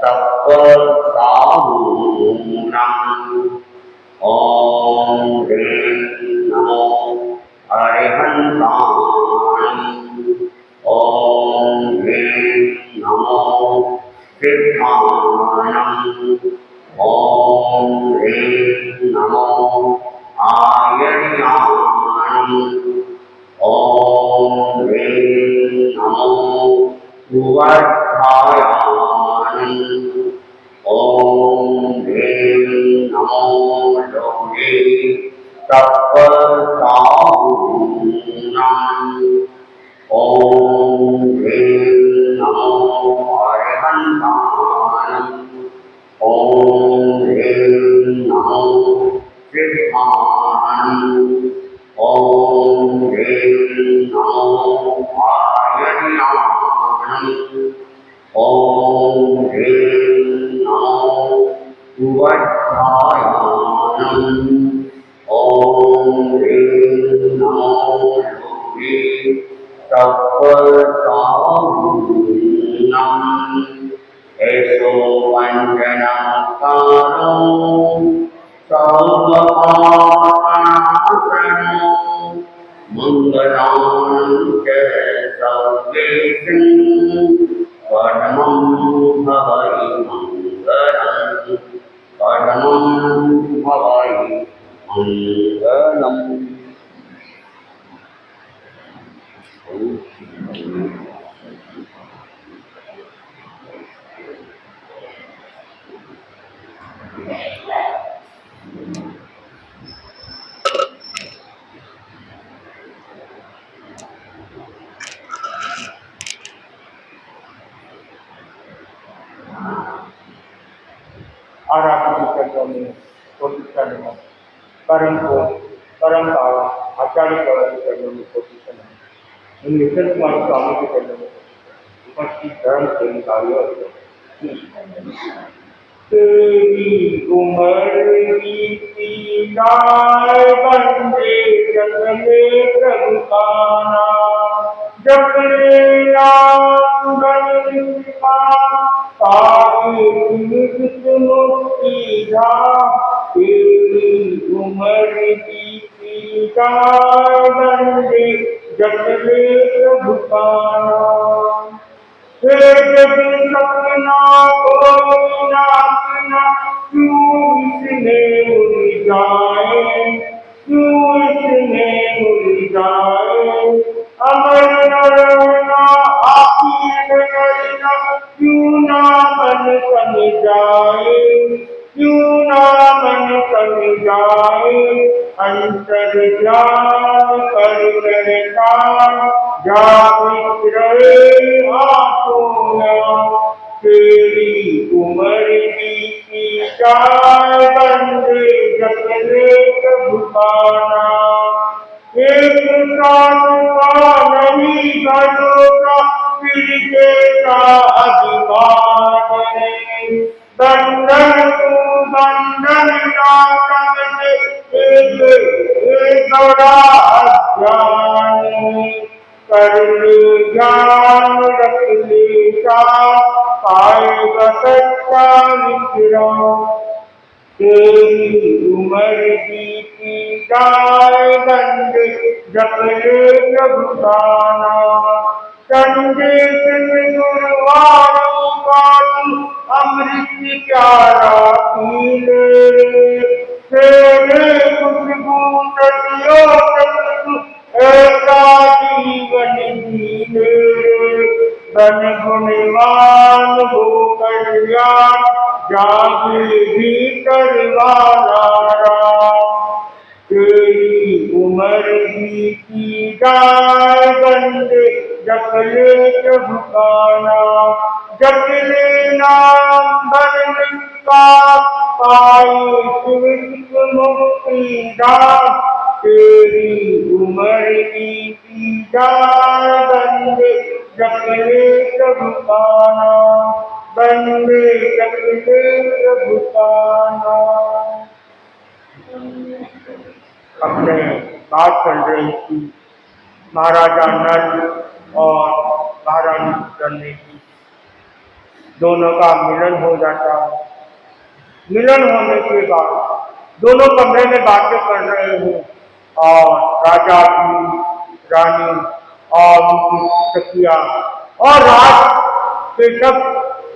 सप्तसाहूनाम् ॐ ह्रीं नमो अरिहन्ताणम् ॐ ह्रीं नमो सिद्धाणम् ॐ ह्रीं नमो आयर्याणम् ॐ ह्रीं नमो सुवर्धायाणम् ॐ ह्रीं नमो लोके सप्तसाहूनाम् ॐ ह्रीं नमो अरिहन्ताणम् ॐ ह्रीं नमो सिद्धाणम् ॐ ह्रीं नमो आयर्याणम् ॐ ह्रीं नमो सुवर्धायाणम् ॐ ह्रीं नमो लोके सप्तसाहूनाम् एषो वञ्चनकारो सर्वपापनाशनो मङ्गलां च सर्वेषां परमं भवै मङ्गलम् परमं भवै मङ्गलम्। आराधना चक्र में कोशिश करने में परम को परम काल आचार्य गौरव के चरणों में कोशिश करना इन मिशन कुमार स्वामी के चरणों में उपस्थित धर्म के निकालियों तेरी उम्र की गाय बंदे जग में प्रभु का नाम जपने नाम गणिका मुक्ति धाम तेरी उम्र की गाय बंदे जग में प्रभु का नाम जब सपना कोई ना अपना क्यों इसने मुरझाए क्यों इसने मुरझाए अमर न रहना आखिर करना क्यों ना मन समझाए क्यों ना मन समझाए अंतर ज्ञान कर करता जागृत रहे आत्मा तेरी उम्र की गाय बंदे जगले प्रभु का नाम एक साथ का नहीं घरों का फिर का अभिमान बंधन तू बंधन ना समझे एक बड़ा अज्ञान कर ले ज्ञान रख ले पाएगा सच्चा विश्राम तेरी उम्र की गाय बंदे जपले प्रभु का नाम संदेश गुरुवाणी का अमृत प्यारा पी ले तेरे खुशबू सदियों तक ऐसा जीवन जीने बन गुणवान हो कल्याण जागे भीतर वाला राम तेरी उम्र की गाय बंदे जपले प्रभु का नाम जपले नाम भरने का पाए शिव मुक्ति धाम तेरी उम्र की गाय बंदे जपले प्रभु का नाम बंदे जपले प्रभु का नाम। अपने बात चल रही थी महाराजा नल और महारानी करने की दोनों का मिलन हो जाता है। मिलन होने के बाद दोनों कमरे में बातें कर रहे हैं और राजा भी, रानी और उनकी सखिया और राज के सब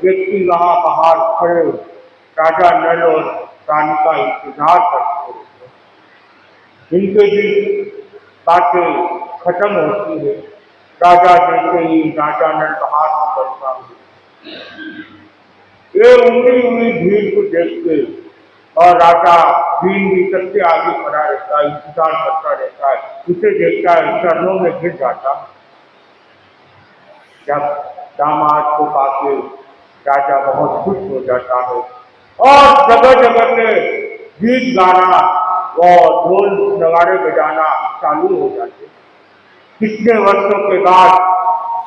व्यक्ति वहां बाहर खड़े राजा नल और रानी का इंतजार करते हैं। इनके बीच बातें खत्म होती है। राजा जैसे ही राजा नल बाहर निकलता है, ये उमड़ी हुई भीड़ को देखते और राजा भीड़ भी सबसे आगे खड़ा रहता है, इंतजार करता रहता है, उसे देखता है, चरणों में गिर जाता। जब दामाद को पाके राजा बहुत खुश हो जाता है और जगह जगह पे गीत गाना और ढोल नगाड़े बजाना चालू हो जाते। कितने वर्षों के बाद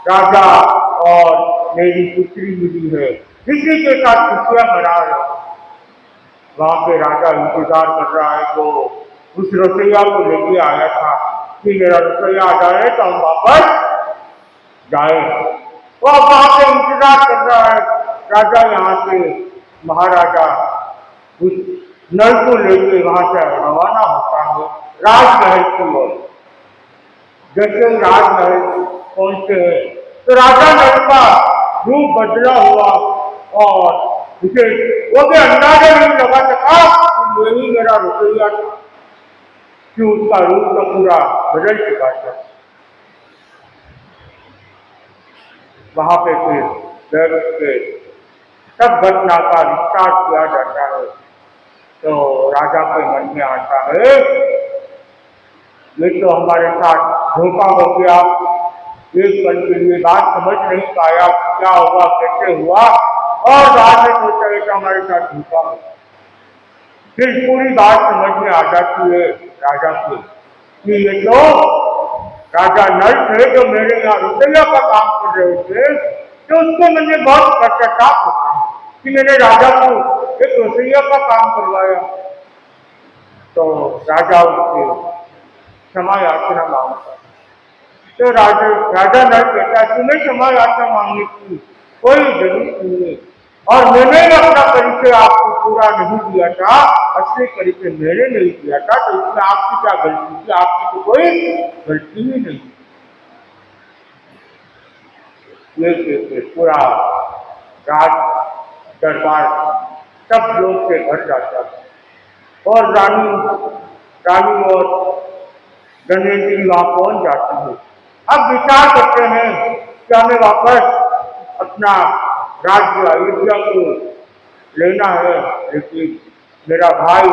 राजा और मेरी पुत्री मिली है, इसी के साथ खुशियां मना रहे। वहां पे राजा इंतजार कर रहा है तो उस रसोईया को लेके आया था कि मेरा रसोईया आ जाए तो हम वापस जाए। वो अब वहां पे इंतजार कर रहा है। राजा यहाँ से महाराजा उस नल को लेके वहां से रवाना होता है राजमहल की ओर। जैसे ही राजमहल पहुंचते हैं तो राजा नल का रूप बदला हुआ और उसे वो भी अंदाजा नहीं लगा सका कि यही मेरा रसोईया था, कि उसका रूप तो पूरा बदल चुका था। वहां पे फिर बैठ के सब घटना का विस्तार किया जाता है। तो राजा के मन में आता है ये तो हमारे साथ धोखा हो गया, एक पल के लिए बात समझ नहीं पाया क्या हुआ कैसे हुआ और बाद में सोचा कि हमारे साथ धोखा हो। फिर पूरी बात समझ में आ जाती है राजा की कि ये तो राजा नल थे जो मेरे यहाँ रसोईया का काम कर रहे थे, तो उसको मुझे बहुत पश्चाताप होता है कि मैंने राजा को एक रसोईया का काम करवाया। तो राजा उससे क्षमा याचना मांगता। तो राजा नल कहता है तुम्हें क्षमा याचना मांगने की कोई जरूरत नहीं है और मैंने अपना परिचय आपको पूरा नहीं दिया था, असली परिचय मैंने नहीं दिया था, तो इसमें आपकी क्या गलती थी? आपकी तो कोई गलती ही नहीं। ये पूरा राज दरबार सब लोग के घर जाता था और रानी और गणेश जी वहां पहुंच जाती है। अब विचार करते हैं कि हमें वापस अपना राज्य अयोध्या को लेना है, लेकिन मेरा भाई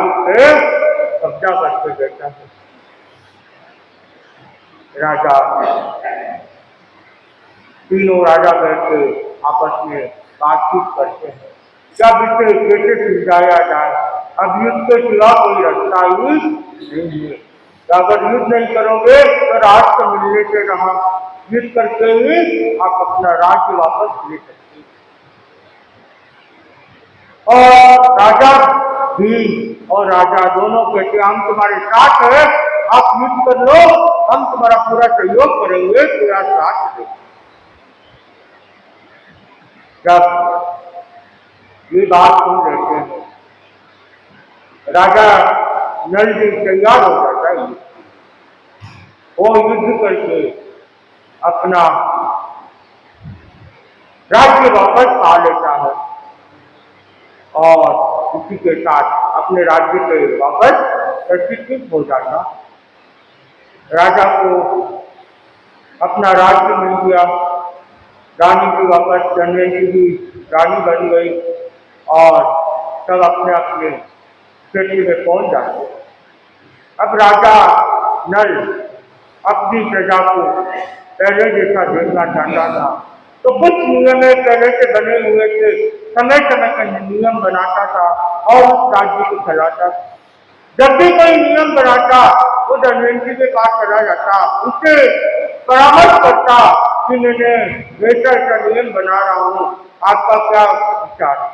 कब्जा करके बैठा है। राजा तीनों राजा बैठे आपस में बातचीत करते हैं जब इसे कैसे सुलझाया जाए। अब युद्ध के सिवा कोई रास्ता ही नहीं है। अगर युद्ध नहीं करोगे तो राष्ट्र मिलने से रहा, युद्ध करके ही आप अपना राज्य वापस ले सकते हैं। और राजा भी और राजा दोनों कहते हम तुम्हारे साथ है, आप युद्ध कर लो, हम तुम्हारा पूरा सहयोग करेंगे, पूरा साथ देंगे। जब ये बात सुन लेते हैं राजा नल जी तैयार हो जाता है। वो युद्ध करके अपना राज्य वापस पा लेता है और इसी के साथ अपने राज्य के वापस प्रतिष्ठित हो जाता। राजा को अपना राज्य मिल गया, रानी की वापस चंद्र की रानी बन गई और सब अपने अपने क्षेत्र में पहुंच जाते। अब राजा नल अपनी प्रजा को पहले जैसा देखना चाहता था, तो कुछ नियम पहले से बने हुए थे, समय समय का नियम बनाता था और उस राज्य को चलाता था। जब भी कोई नियम बनाता वो धनवंतरी के पास चला जाता, उससे परामर्श करता कि मैंने वैसा ऐसा नियम बना रहा हूँ, आपका क्या विचार?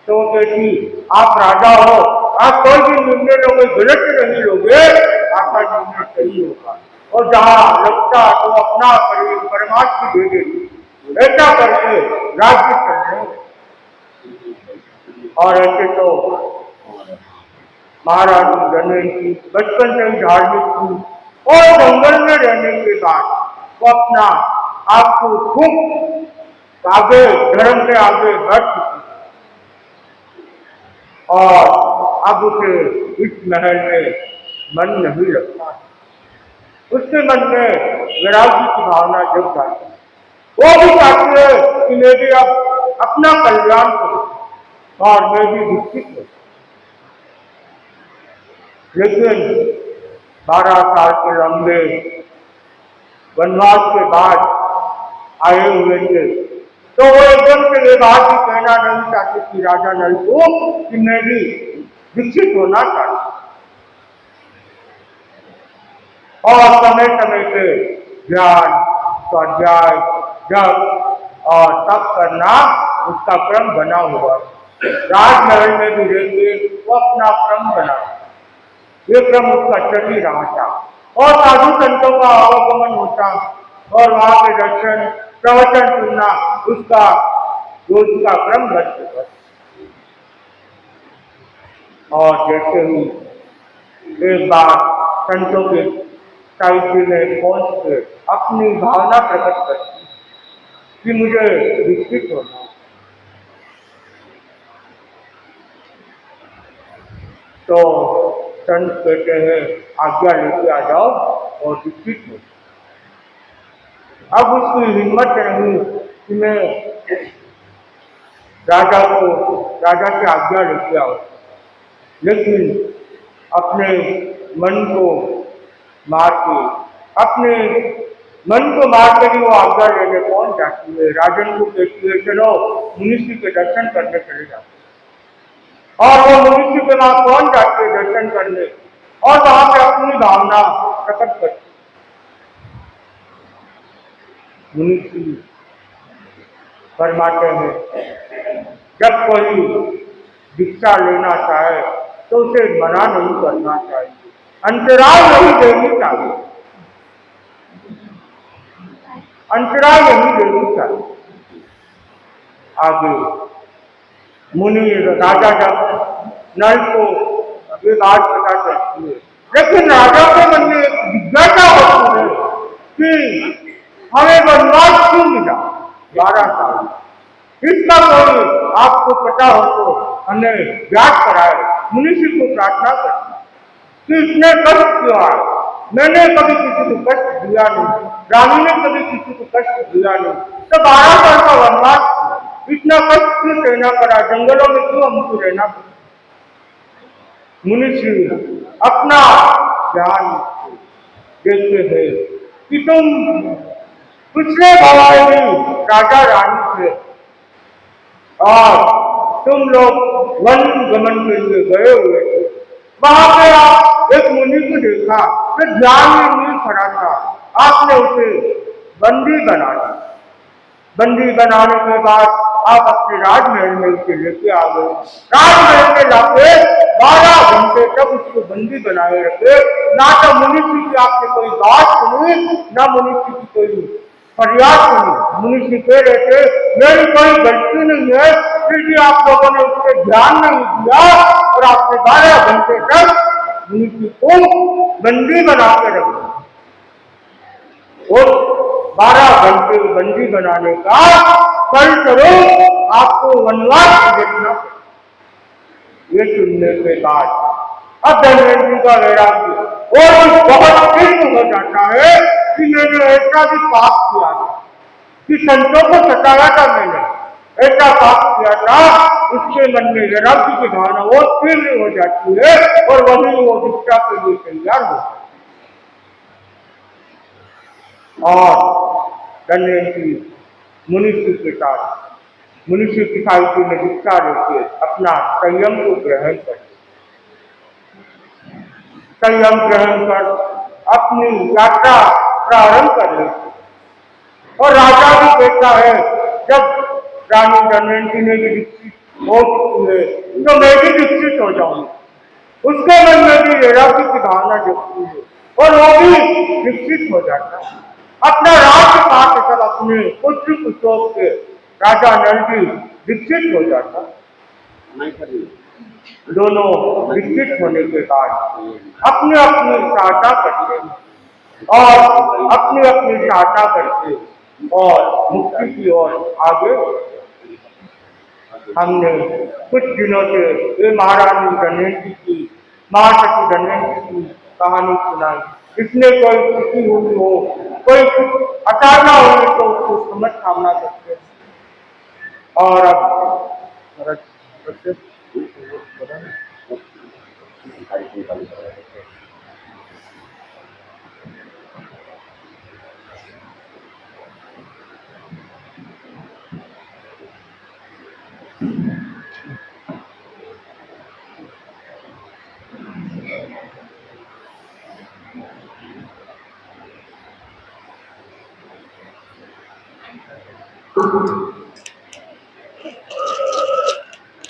तो कहती आप राजा हो, आप कोई भी निर्णय लोगे गलत नहीं लोगे, आपका निर्णय सही होगा और जहाँ लगता तो अपना परमात्मा दे देगी। ऐसा करके राज्य चलने और ऐसे तो महाराज जनरल की बचपन से ही धार्मिक थी और जंगल में रहने के बाद वो अपना आपको खूब आगे धर्म के आगे बढ़ चुकी और अब उसे इस महल में मन नहीं लगता। उसके मन में वैराग्य की भावना जग जाती है। वो भी चाहती है कि मैं भी अब अपना कल्याण करूं और मैं भी विकसित हूं। लेकिन 12 साल के लंबे वनवास के बाद आए हुए थे तो वो एकदम से ये बात ही कहना नहीं चाहते कि राजा नल को कि मैं भी विकसित होना चाहिए और समय समय पे ध्यान स्वाध्याय जप और तप करना उसका क्रम बना हुआ। राजमहल में भी रहते वो अपना क्रम बना, ये क्रम उसका चल ही रहा था और साधु संतों का आवागमन होता और वहां के दर्शन प्रवचन सुनना उसका रोज का क्रम बन चुका। और जैसे ही एक बार संतों के साहित्य में पहुंच के अपनी भावना प्रकट करती कि मुझे विकसित होना, तो संत कहते हैं आज्ञा लेके आ जाओ और विकसित हो। अब उसकी हिम्मत नहीं कि मैं राजा की आज्ञा लेके आओ, लेकिन अपने मन को मार के भी वो आज्ञा लेने पहुंच जाती है। राजन को कहती है चलो मुनिषि के दर्शन करने चले जाते और वो मुनिषि के वहां पहुंच जाते हैं दर्शन करने और वहां पे अपनी भावना प्रकट करती। मुनिषि फरमाते हैं जब कोई दीक्षा लेना चाहे तो उसे मना नहीं करना चाहिए, अंतराय नहीं देनी चाहिए, अंतराय नहीं देनी चाहिए। आगे मुनि राजा जब नल को ये बात पता चलती है, लेकिन राजा के मन में एक जिज्ञासा होती है कि हमें वनवास क्यों मिला 12 साल, इसका कोई आपको पता हो तो हमें ज्ञात कराए। मुनिषि को प्रार्थना करती कि इतने कष्ट क्यों आए, मैंने कभी किसी को कष्ट दिया नहीं, रानी ने कभी किसी को कष्ट दिया नहीं, तो 12 साल का वनवास इतना कष्ट क्यों सहना पड़ा, जंगलों में क्यों हमको रहना पड़ा। मुनिषि अपना ज्ञान देखते हैं कि तुम पिछले भवाई में राजा रानी थे और तुम लोग वन गमन के लिए गए हुए थे। वहां पे आप एक मुनि को देखा जो ध्यान में नहीं खड़ा था, आपने उसे बंदी बना दिया। बंदी बनाने के बाद आप अपने राजमहल में उसे लेके आ गए। राजमहल में लाके 12 घंटे तक उसको बंदी बनाए रखे, ना तो मुनिषि की आपने कोई बात सुनी ना मुनिषि की कोई फरियाद सुनी। मुनिषि कह रहे थे मेरी कोई गलती नहीं है, फिर भी आप लोगों ने उस पर ध्यान नहीं दिया और आपने 12 घंटे तक मुनिषि को बंदी बना के रखा। और 12 घंटे बंदी बनाने का फल स्वरूप आपको वनवास देखना। ये सुनने के बाद अब धनवंतरी का वैराग्य और भी बहुत तीव्र हो जाता है कि मैंने ऐसा भी पाप किया था कि संतों को सताया था, मैंने ऐसा पाप किया था। उसके मन में वैराग्य की भावना और तीव्र हो जाती है और वही वो दीक्षा के लिए तैयार हो जाता है। और धनवंतरी मुनिषि के साथ मुनिषि की साहित्य में दीक्षा लेके अपना संयम को ग्रहण कर, संयम ग्रहण कर अपनी यात्रा प्रारंभ कर लेते। और राजा भी कहता है जब रानी धनवंतरी ने भी विकसित हो चुकी है तो मैं भी विकसित हो जाऊंगी। उसके मन में भी वैराग्य की भावना जगती है और वो भी विकसित हो जाता है। अपना राज्य पाकर सब अपने पुत्र को सौंप के राजा नल भी विकसित हो जाता। दोनों विकसित होने के बाद अपने अपनी सहायता करते हैं और अपनी अपनी सहायता करके और मुक्ति की ओर आगे। हमने कुछ दिनों से ये महारानी दमयंती की, महासती दमयंती की कहानी सुनाई। इसमें कोई खुशी हुई हो, कोई अचानक होने तो उसको समझ सामना करते हैं। और अब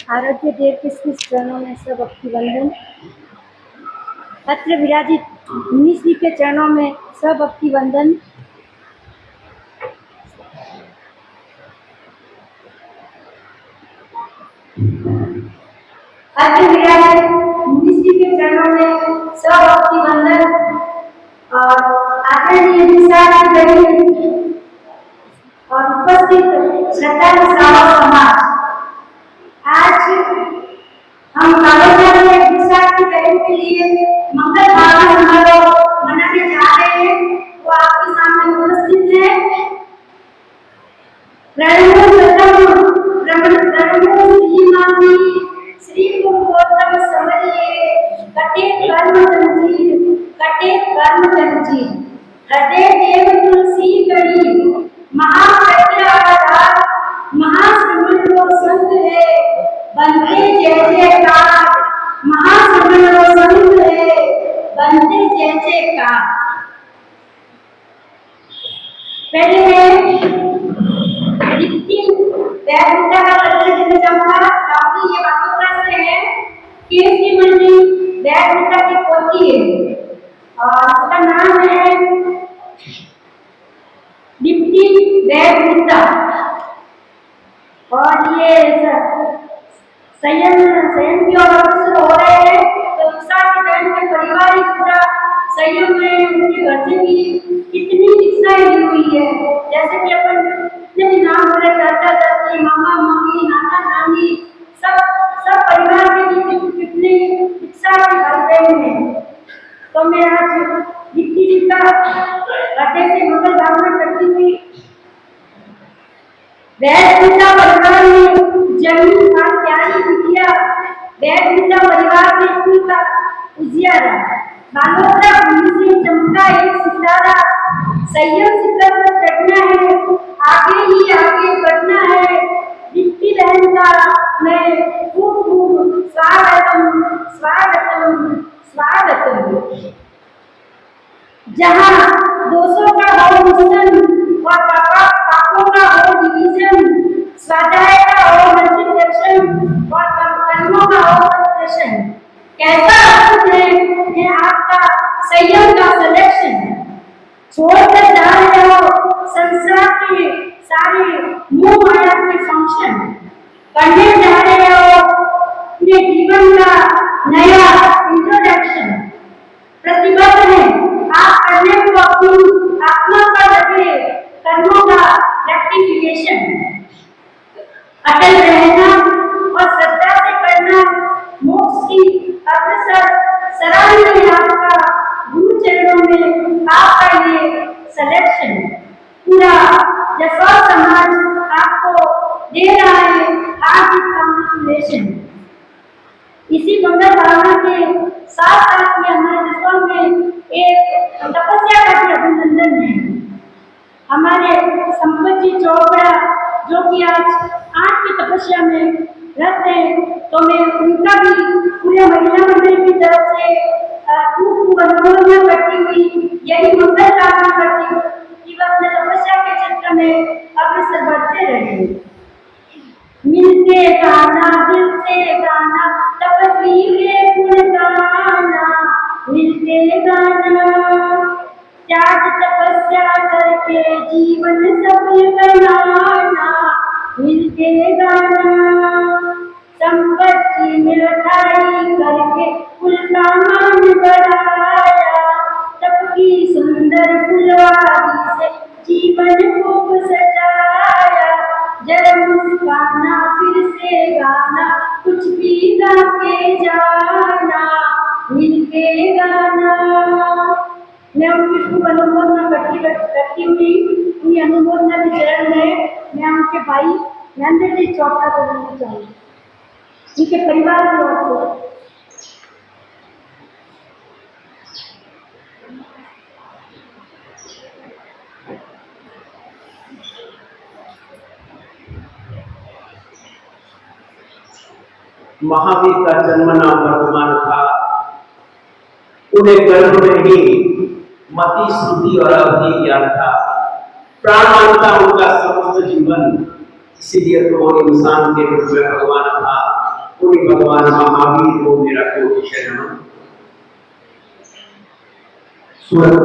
आराध्य देव के श्री चरणों में सब भक्ति वंदन। अत्र विराजित मुनि श्री के चरणों में सब भक्ति वंदन। अत्र विराजित मुनि श्री के चरणों में सब भक्ति वंदन। और आदरणीय विशाल बहन और उपस्थित श्रद्धालु श्रावक समाज, आज हम कालोजा में विशाखी बहन के लिए मंगल भावना समारोह मनाने जा रहे हैं। वो आपके सामने उपस्थित है। श्री गौतम समरिये कटे कर्म जंजीर हृदय देव तुलसी करी महाप्रज्ञावतार महाश्रमण संत है बनते जय जयकार। महाश्रमण संत है बनते जय जयकार। पहले है दीप्ति वैभवता का परिचय देना चाहूंगा, ताकि ये वाक्यों से है कि इसकी मंडी वैभवता की पोती है और इसका नाम है दीप्ति वैभवता। और ये संयम की ओर अग्रसर हो रहे हैं। तो दीक्षा के बहन के परिवार ही पूरा संयम में उनके घर से भी कितनी दीक्षाएं ली हुई है। जैसे कि अपन जितने भी नाम हो रहे, चाचा चाची, मामा मामी, नाना नानी, सब परिवार के भी कितनी दीक्षा के घर गए हैं। तो मैं आज दीप्ति जी का हृदय से मंगल भावना करती हुई वैभवता परिवार में जमीन का प्यारी बिटिया वैभवता परिवार में स्कूल का उजियारा बालोत्रा भूमि से चमका एक सितारा। संयम शिखर पर चढ़ना है, आगे ही आगे बढ़ना है। दीप्ति बहन का मैं खूब खूब स्वागतम स्वागतम स्वागतम। जहाँ दोषों का हो मिश्रण और पापों का हो डिवीजन, स्वाध्याय का हो मल्टीप्लिकेशन और कर्मों का हो सब्ट्रैक्शन। कैसा अद्भुत है आपका संयम का सिलेक्शन। छोड़कर जा रहे हो संसार के सारे मोह माया के फंक्शन, करने जा रहे हो अपने जीवन का नया इंट्रोडक्शन। प्रतिबद्ध है आप करने को अपनी आत्मा पर लगे कर्मों का रेक्टिफिकेशन। अटल रहना और श्रद्धा से करना मोक्ष की अग्रसर सराहनीय आपका गुरु चरणों में आपका ये सिलेक्शन। पूरा जसवा समाज आपको दे रहा है हार्दिक कांग्रेचुलेशन। इसी मंगल भावना के साथ साथ में हमारे जसवा में एक तपस्या का भी अभिनंदन है। हमारे संपत जी चोपड़ा जो कि आज 8 की तपस्या में रहते हैं, तो मैं उनका भी पूरे महिला मंडल की तरफ से खूब अनुमोदन करती हुई यही मंगल कामना करती हूँ कि वह अपने तपस्या के क्षेत्र में अग्रसर बढ़ते रहे। मिलते गाना दिल से गाना तपस्वी के गुण गाना, मिलते गाना त्याग तपस्या करके जीवन सफल बनाना, मिलके गाना संपत्ति मिठाई करके कुल का मान बढ़ाया। तब की सुंदर फुलवारी से जीवन खूब सजाया। जरा मुस्काना फिर से गाना, कुछ भी गा के जाना, मिलके गाना। मैं उनकी शुभ अनुमोदना करती हुई उन्हीं अनुमोदना के चरण में मैं उनके भाई नंद जी चौथा को देना चाहूँगी, उनके परिवार की ओर से। महावीर का जन्म नाम वर्तमान था। उन्हें गर्भ में ही मति, श्रुति और अवधि ज्ञान था। प्राण था उनका समस्त जीवन, इसीलिए तो वो इंसान के रूप में भगवान था। उन्हीं भगवान महावीर को मेरा कोटि शरण। सूरत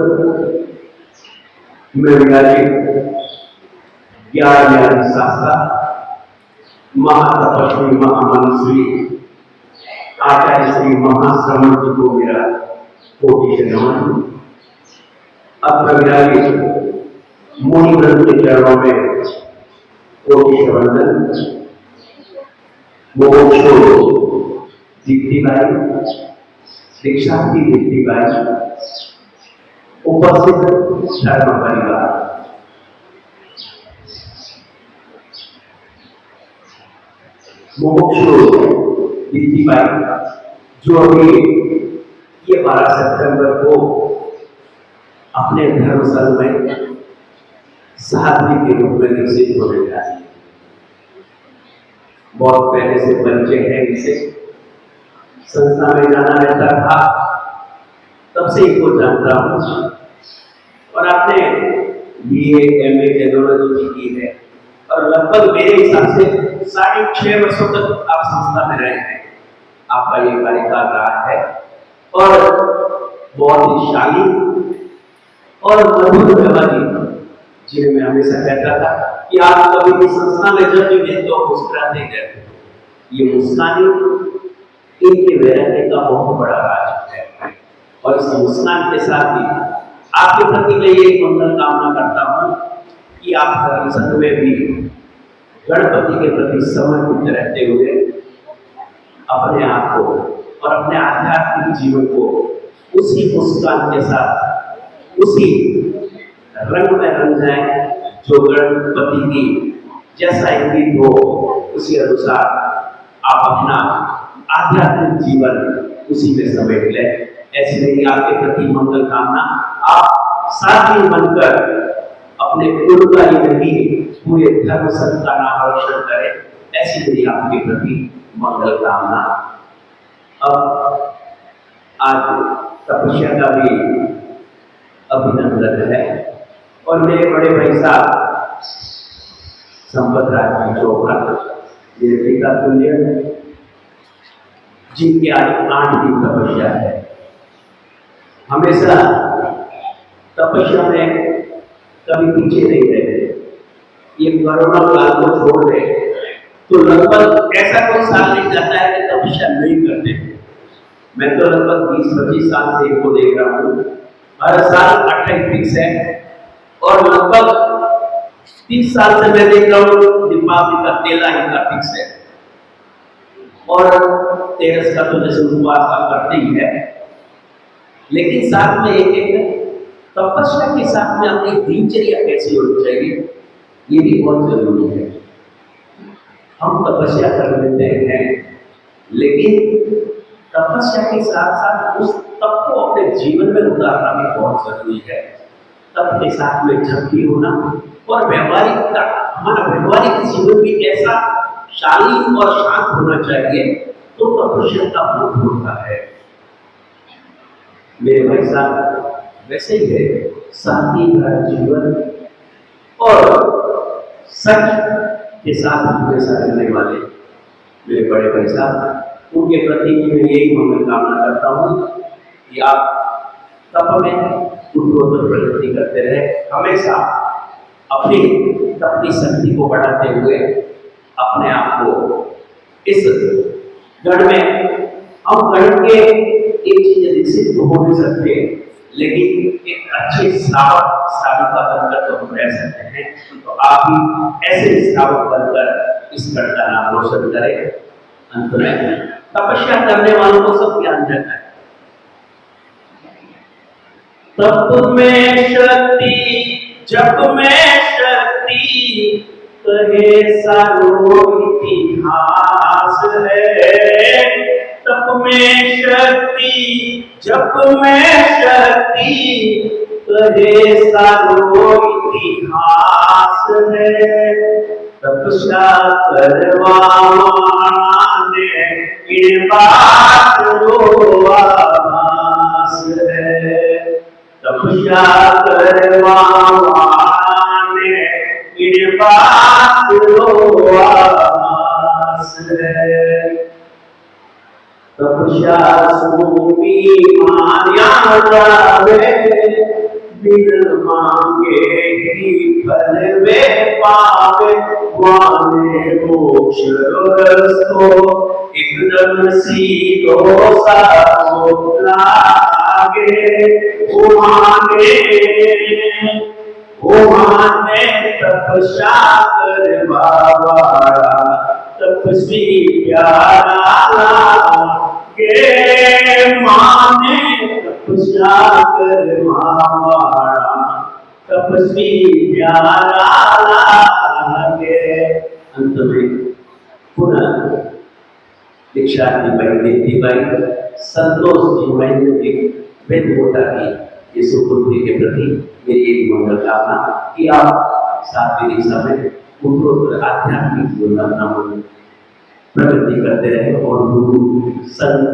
में विराजित ज्ञान शास्त्रा महातपस्वी महामनस्वी आचार्य श्री महाश्रवण जी को मेरा कोटि शरण। अब विराजित मुनि ग्रंथ के चरणों में कोटि वंदन। मोक्षो दीप्तिबाई, दीक्षांति दीप्तिबाई, उपस्थित धर्म परिवार, मोक्षो दीप्तिबाई जो अभी ये 12 सितंबर को अपने धर्मस्थल में साध्वी के रूप में निश्चित होने जा रही है। बहुत पहले से परिचय है, इसे संस्था में जाना रहता था, तब से इनको जानता हूँ। और आपने BA MA टेक्नोलॉजी की है और लगभग मेरे हिसाब से 6.5 वर्षों तक आप संस्था में रहे हैं। आपका ये कार्यकाल रहा है और बहुत ही शालीन और मधुर व्यवहारी, जिन्हें मैं हमेशा कहता था कि आप कभी भी संस्था में जब भी मिलते हो मुस्कुराते गए। ये मुस्कान इनके वैराग्य का बहुत बड़ा राज है। और इस मुस्कान के साथ ही आपके प्रति मैं ये मंगल कामना करता हूँ कि आप हर संग में भी गणपति के प्रति समर्पित रहते हुए अपने आप को और अपने आध्यात्मिक जीवन को उसी मुस्कान के साथ उसी रंग में रंग जाए जो गणपति की जैसा इंगित हो, उसी अनुसार आप अपना आध्यात्मिक जीवन उसी में समेट लें। ऐसे ही आपके प्रति मंगल कामना। आप साथी बनकर अपने कुल का ही नहीं पूरे धर्म संघ का नाम रोशन करें। ऐसी मेरी आपके प्रति मंगल कामना। अब आज तपस्या का भी अभिनंदन है और मेरे बड़े भाई साहब संपत राज जी चोपड़ा, मेरे पिता तुल्य, जिनकी आज 8 दिन तपस्या है। हमेशा तपस्या में कभी पीछे नहीं रहे। ये कोरोना काल को छोड़ दे तो लगभग ऐसा कोई साल नहीं जाता है कि तपस्या नहीं करते। मैं तो लगभग 20-25 साल से इनको देख रहा हूँ। हर साल 28 फिक्स है और लगभग 30 साल से मैं देख रहा हूँ दीपावली का 13 इनका फिक्स है और 13 का तो जैसे उपवास करते ही है। लेकिन साथ में एक तपस्या के साथ में अपनी दिनचर्या कैसी होनी चाहिए, ये भी बहुत जरूरी है। हम तपस्या कर लेते हैं, लेकिन तपस्या के साथ साथ उस तप को अपने जीवन में उतारना भी बहुत जरूरी है। तप के साथ में झपकी होना और व्यवहारिकता, हमारा व्यवहारिक जीवन भी ऐसा शालीन और शांत होना चाहिए, तो तपस्या का फल होता है। मेरे भाई साहब वैसे ही है, शांति भरा जीवन और सच के साथ हमेशा रहने वाले मेरे बड़े भाई साहब, उनके प्रति मैं यही मंगल कामना करता हूँ कि आप तप में उत्तरोत्तर प्रगति करते रहे, हमेशा अपनी शक्ति को बढ़ाते हुए अपने आप को इस गढ़ में हम गढ़ के एक चीज विकसित तो हो नहीं सकते, लेकिन एक अच्छे श्रावक श्राविका बनकर तो हम रह सकते हैं। तो आप भी ऐसे श्रावक बनकर इस गढ़ का नाम रोशन करें। अंत में तपस्या करने वालों को सब ज्ञान देता है। तप में शक्ति जप में शक्ति कहे सारो इतिहास है। तप में शक्ति जप में शक्ति कहे सारो इतिहास है। तपस्या करवाने बात रो आभास है। तपस्या करवाने बात रो आभास है। तपस्या सूपी माया जावे बिन मांगे ही फल वे पावे। वाने मोक्ष रस्तो एकदम सीधो साधो लागे। माने तपस्या करवावाड़ा तपस्वी प्यारा लागे। माने तपस्या करवावाड़ा तपस्वी प्यारा लागे। अंत में पुनः दीक्षा की देती बाई संतोष जी मैंने वेद मोटा की यीशु पुत्री के प्रति मेरी एक मंगल कामना कि आप सातवीं दीक्षा में उत्तरोत्तर आध्यात्मिक जीवन अपना प्रगति करते रहे और गुरु संत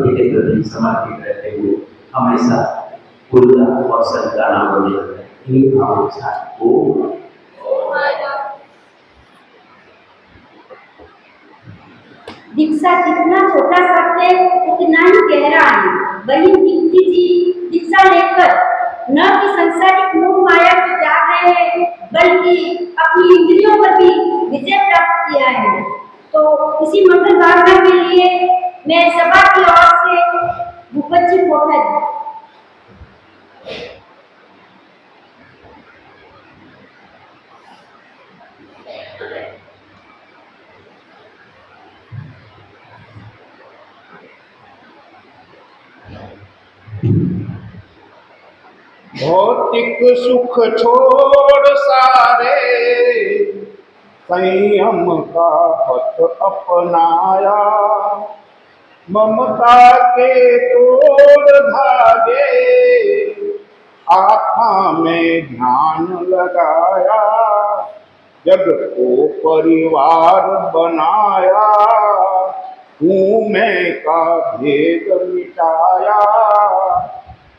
के प्रति समर्पित रहते हुए हमेशा गुरु और संत का नाम रोशन करें। इन भावों के साथ दीक्षा जितना छोटा शब्द है उतना ही गहरा है। वही दीप्ति जी दीक्षा लेकर न कि संसारिक मोह माया को त्याग रहे हैं, बल्कि अपनी इंद्रियों पर भी विजय प्राप्त किया है। तो इसी मंगल भावना के लिए मैं सभा की ओर से भूपत जी पोखर भौतिक सुख छोड़ सारे संयम का पथ अपनाया। ममता के तोड़ धागे आत्मा में ध्यान लगाया। जग को परिवार बनाया, हूँ मैं का भेद मिटाया।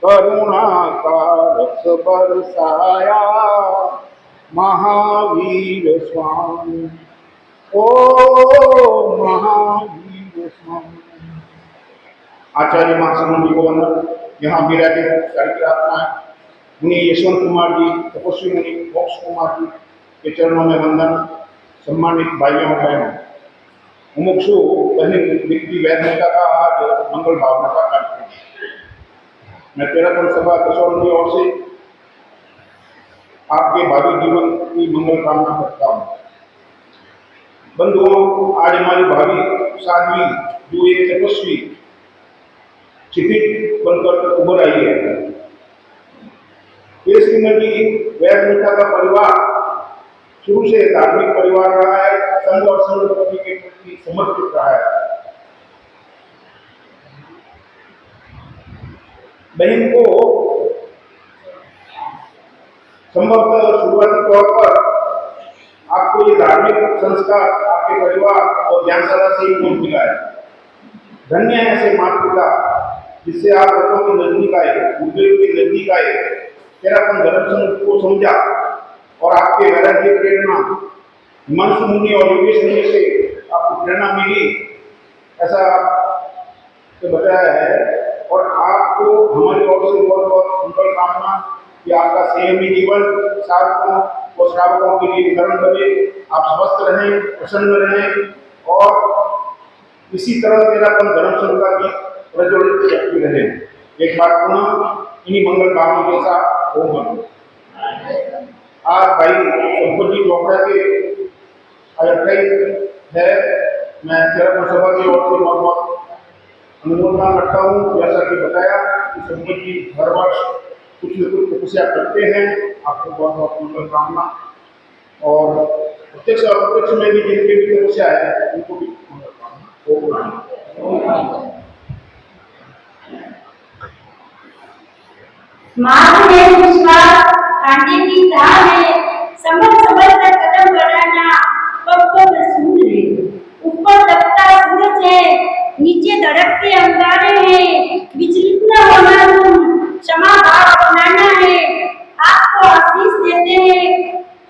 करुणा का रस बरसाया, महावीर स्वामी। ओ महावीर स्वामी। आचार्य महासमन जी को वंदन। यहाँ विराजित सारी आत्माएं मुनि यशवंत कुमार जी, तपस्वी मुनि मोक्ष कुमार जी के चरणों में वंदन। सम्मानित भाइयों और बहनों, मुमुक्षु बहन दीप्ति वैद्यता का आज मंगल भावना का कार्यक्रम। मैं तेरापुर सभा कसौल की ओर से आपके भावी जीवन की मंगल कामना करता हूँ। बंधुओं, आज हमारी भावी साध्वी जो एक तपस्वी क्षितिज बनकर उभर आई है। जी वैद्यता का परिवार शुरू से धार्मिक परिवार रहा है, संघ और संघपति के प्रति समर्पित रहा है। बहन को संभवतः शुरुआती तौर पर आपको ये धार्मिक संस्कार आपके परिवार और ज्ञानशाला से ही गुण मिला है। धन्य है ऐसे माता पिता जिससे आप रत्नों के नजदीक आए, गुरुदेव के नजदीक आए, तेरापन धर्म संघ को समझा और आपके वैराग्य प्रेरणा मंस मुनि और योगेश मुनि से आपको प्रेरणा मिली, ऐसा बताया है। और आपको हमारी ओर से बहुत बहुत मंगल कामना कि आपका संयमी जीवन साधकों और श्रावकों के लिए धर्म बने। आप स्वस्थ रहें, प्रसन्न रहें और इसी तरह तेरापन धर्म संस्था की प्रज्वलित शक्ति रहे। एक बार पुनः इन्हीं मंगल कामों के साथ ओम भगवान। आज भाई संपत्ति चोपड़ा के है, मैं तेरापन सभा की ओर से बहुत बहुत अनुमोदना करता हूँ। जैसा कि बताया कि संपत्ति हर वर्ष कुछ न कुछ तपस्या करते हैं। आपको बहुत बहुत मंगल कामना। और प्रत्यक्ष और अप्रत्यक्ष में भी जिनके भी तपस्या है उनको भी मंगल कामना। मार्ग में विश्वास, खाने की चाह है, संभल संभल कर कदम बढ़ाना, पग में सूझ है। ऊपर दबता सूरज है, नीचे धड़कते अंगारे हैं। विचलित न होना तुम, क्षमा भाव अपनाना है। आपको आशीष देते हैं,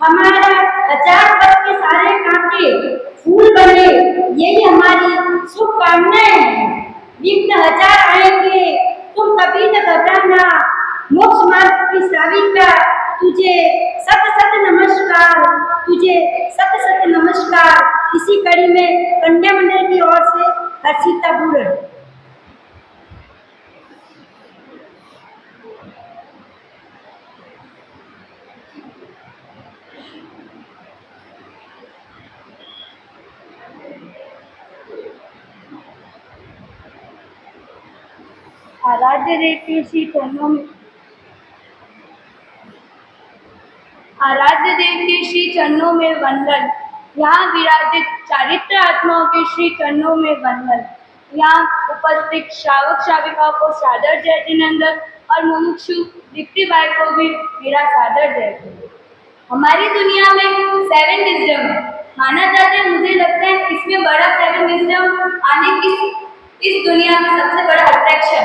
हमारा हजार पद के सारे कांटे फूल बने, यही हमारी शुभकामनाएं हैं। विघ्न हजार आएंगे, तुम कभी न घबराना। मोक्ष मार्ग की साविका, तुझे सत सत नमस्कार, तुझे सत सत नमस्कार। इसी कड़ी में कन्या मंडल की ओर से हर्षिता बुरड़। आराध्य देव के श्री चरणों में आराध्य देव के श्री चरणों में वंदन। यहाँ विराजित चारित्र आत्माओं के श्री चरणों में वंदन। यहाँ उपस्थित श्रावक श्राविकाओं को सादर जय जिनेंद्र और मुमुक्षु दीप्ति बाई को भी मेरा सादर जय। हमारी दुनिया में 7 विजडम माना जाता है। मुझे लगता है इसमें बड़ा 7 विजडम आने की इस दुनिया में सबसे बड़ा अट्रैक्शन।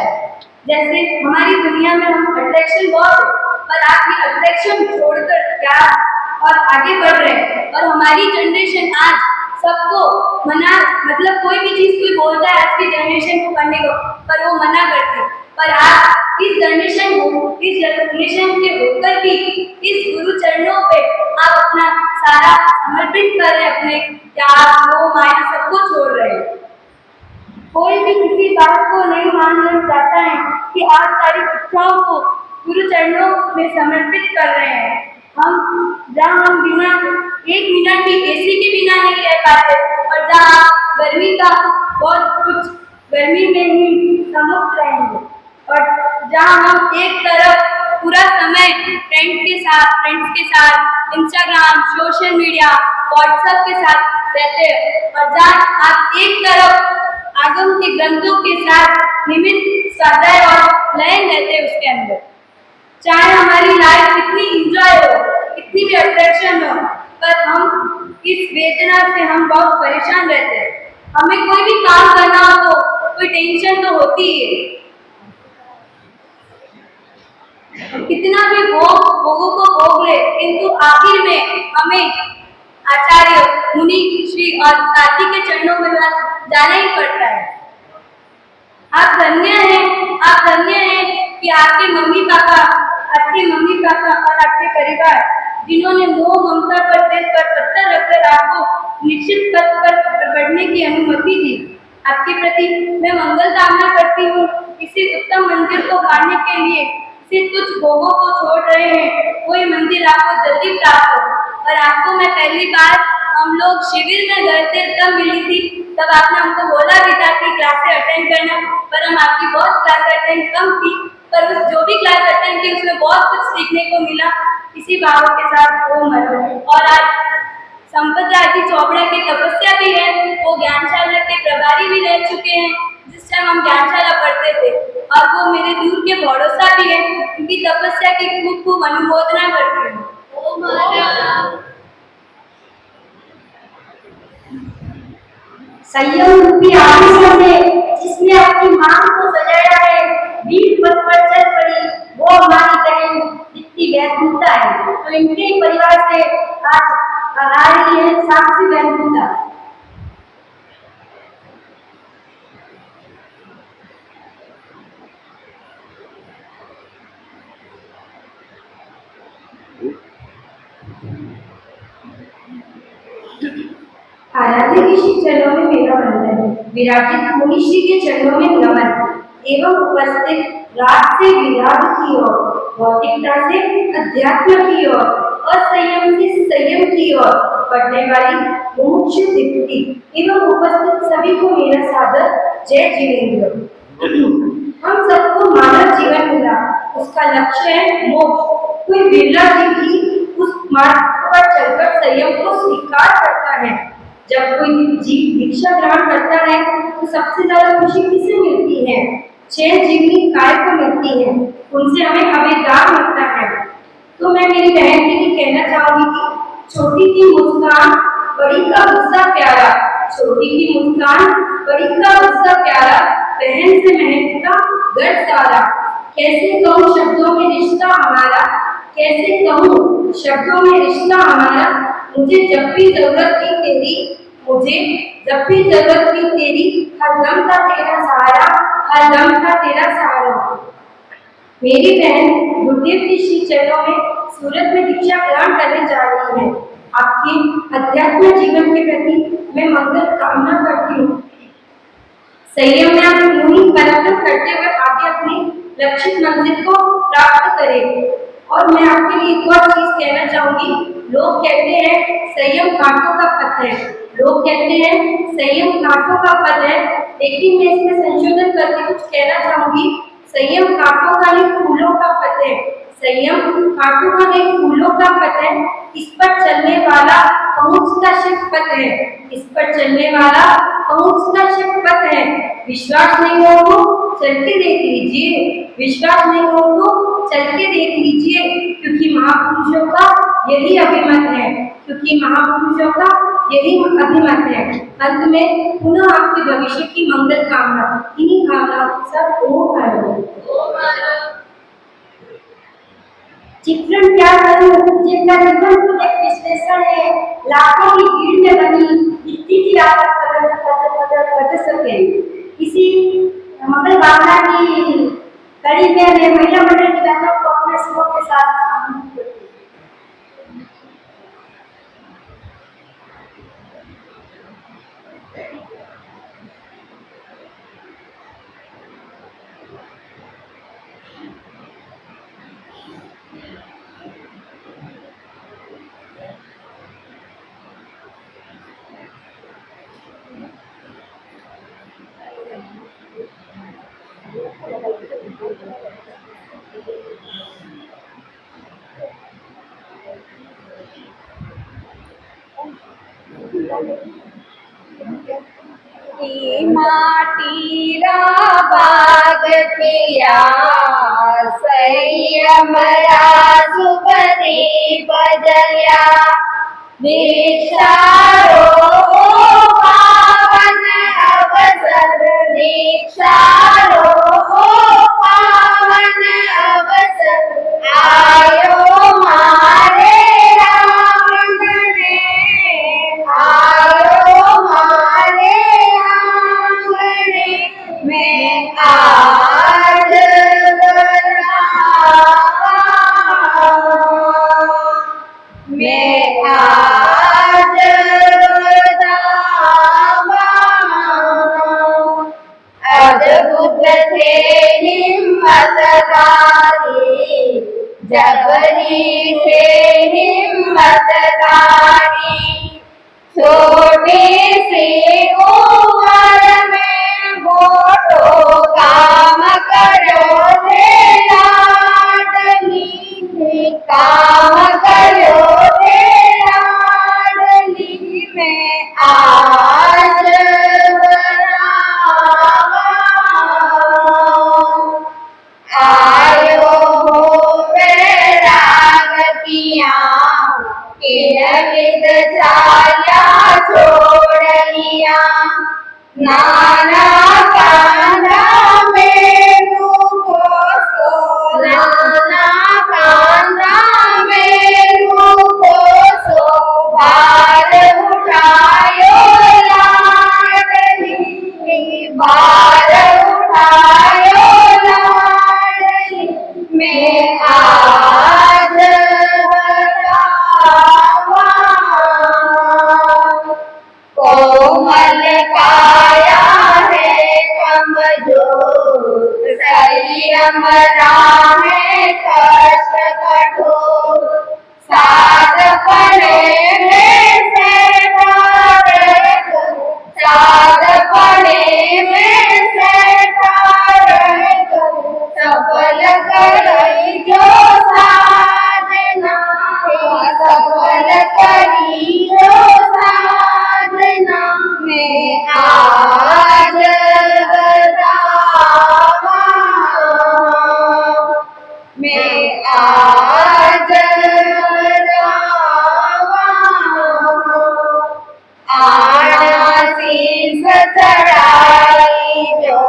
जैसे हमारी दुनिया में हम अट्रैक्शन बहुत है, पर आप ये अट्रैक्शन छोड़कर प्यार और आगे बढ़ रहे हैं। और हमारी जनरेशन आज सबको मना, मतलब कोई भी चीज कोई बोलता है आज की जनरेशन को करने को, पर वो मना करते। पर आप इस जनरेशन के होकर भी इस गुरु चरणों पे आप अपना सारा समर्पित कर रहे हैं, अपने प्यार मोह माया सबको छोड़ रहे हैं। कोई भी किसी बात को नहीं मानना चाहता है कि आप सारी इच्छाओं को गुरु चरणों में समर्पित कर रहे हैं। जहाँ हम बिना 1 मिनट भी एसी के बिना नहीं रह पाते, और जहाँ गर्मी का बहुत कुछ गर्मी में ही समुक्त रहेंगे, और जहाँ हम एक तरफ पूरा समय फ्रेंड्स के साथ इंस्टाग्राम, सोशल मीडिया, व्हाट्सएप के साथ रहते हैं, और जहाँ आप एक तरफ आगम के ग्रंथों के साथ निमित्त स्वाध्याय और लयन रहते उसके अंदर। चाहे हमारी लाइफ कितनी इंजॉय हो, कितनी भी अट्रैक्शन हो, पर हम इस वेदना से हम बहुत परेशान रहते हैं। हमें कोई भी काम करना हो तो कोई टेंशन तो होती है। कितना भी भोगों को भोग ले, किंतु आखिर में हमें आचार्य, मुनि, श्री और साथी के चरणों में जाना ही पड़ता है। आप धन्य हैं कि आपके मम्मी पापा और आपके परिवार, जिन्होंने मोह ममता पर दिल पर पत्थर रखकर आपको निश्चित पथ पर बढ़ने की अनुमति दी। आपके प्रति मैं मंगल कामना करती हूँ। इसी उत्तम मंदिर को पाने के लिए सिर्फ कुछ भोगों को छोड़ रहे हैं, कोई मंदिर आपको जल्दी प्राप्त हो। और आपको मैं पहली बार हम लोग शिविर में गए थे तब मिली थी, तब आपने हमको बोला भी था कि क्लासें अटेंड करना, पर हम आपकी बहुत क्लास अटेंड कम की, पर उस जो भी क्लास अटेंड की उसमें बहुत कुछ सीखने को मिला। इसी भाव के साथ ओम हर। और आज संपदा जी चोपड़ा की तपस्या भी है, वो ज्ञानशाला के प्रभारी भी रह चुके हैं जिस टाइम हम ज्ञानशाला पढ़ते थे, और वो मेरे दूर के भरोसा भी है। उनकी तपस्या की खूब खूब अनुमोदना करती हूँ। संयम रूपी आशीषों से जिसने अपनी मांग को सजाया है, वीर पथ पर चल पड़ी वो हमारी बहन दीप्ति वैकुंठा है। तो इनके ही परिवार से आज आ रही है साक्षी वैकुंठा। आराध्य की श्री चरणों में मेरा वंदन है। विराजित मुनिश्री के चरणों में नमन एवं उपस्थित राग से विराग की ओर, भौतिकता से अध्यात्म की ओर, असंयम से संयम की ओर बढ़ने वाली मुमुक्षु दीप्ति एवं उपस्थित सभी को मेरा सादर जय जिनेंद्र। हम सबको मानव जीवन मिला, उसका लक्ष्य है मोक्ष। कोई बिरला जीव भी उस मार्ग पर चलकर संयम को स्वीकार करता है। जब कोई जीव दीक्षा ग्रहण करता है तो सबसे ज्यादा खुशी किसे मिलती है? 6 जीवनी काय को मिलती है, उनसे हमें अभिदान मिलता है। तो मैं मेरी बहन के लिए कहना चाहूंगी कि छोटी की मुस्कान बड़ी का गुस्सा प्यारा, छोटी की मुस्कान बड़ी का गुस्सा प्यारा, बहन से महकता घर सारा। कैसे कहूँ शब्दों में रिश्ता हमारा, कैसे कहूँ शब्दों में रिश्ता हमारा, मुझे जब भी जरूरत थी तेरी, मुझे जब भी जरूरत थी तेरी, हर दम था तेरा सहारा, हर दम था तेरा सहारा। मेरी बहन गुरुदेव के श्री चरणों में सूरत में दीक्षा ग्रहण करने जा रही है। आपके अध्यात्म जीवन के प्रति मैं मंगल कामना करती हूँ। संयम में आप यूं ही पराक्रम करते हुए आगे अपनी लक्षित मंजिल को प्राप्त करें। और मैं आपके लिए एक और चीज कहना चाहूंगी। लोग कहते हैं संयम कांटों का पथ है, लोग कहते हैं संयम कांटों का पथ है, लेकिन मैं इसमें संशोधन करके कुछ कहना चाहूंगी। संयम कांटों का नहीं फूलों का पथ है, संयम कांटों का नहीं फूलों का पथ है। इस पर चलने वाला पहुंचता शिव पथ है, इस पर चलने वाला पहुंचता शिव पथ है। विश्वास नहीं हो तो चल के देख लीजिए, विश्वास नहीं हो तो चल के देख लीजिए, क्योंकि महापुरुषों का यही अभिमत है, क्योंकि महापुरुषों का यही अभिमत है। अंत में पुनः आपके भविष्य की मंगल कामना, इन्हीं कामनाओं के साथ ओम हरि। चित्रण क्या करूं, जिनका जीवन तो एक विश्लेषण है, लाखों की भीड़ में बनी इतनी की आदत कर सके। इसी मंगल भावना की कड़ी में मैं महिला मंडल की बहनों को अपने शुभों के साथ आमंत्रित करती हूं। माटीरा बाग पिया संयमरा सुबनी बजया दीक्षारो पावन अवसर दीक्षारो पावन अवसर आयो मारे आंगने आयो मारे आंगने मैं आज मैं आज अद्भुत थे हिम्मतदारी जबरी थे हिम्मतदारी छोटी सी उम्र में बोटो काम करो थे लाडली काम करो थे लाडली में आज आयो हो वैराग पिया किरकित छाया छोड़िया नाना कांधा मेरू को सो नाना कांधा मेरू को सो भार उठायो लाडली भार उठायो लाडली मैं आज कोमल काया राहे कष्ट कठोर साध पड़े में से तारे करूं साध पड़े में से तारे करूं सफल करई जो साधना सफल करी जो साधना में आज बतावा मैं आज बतावा आशीष चढ़ाई जो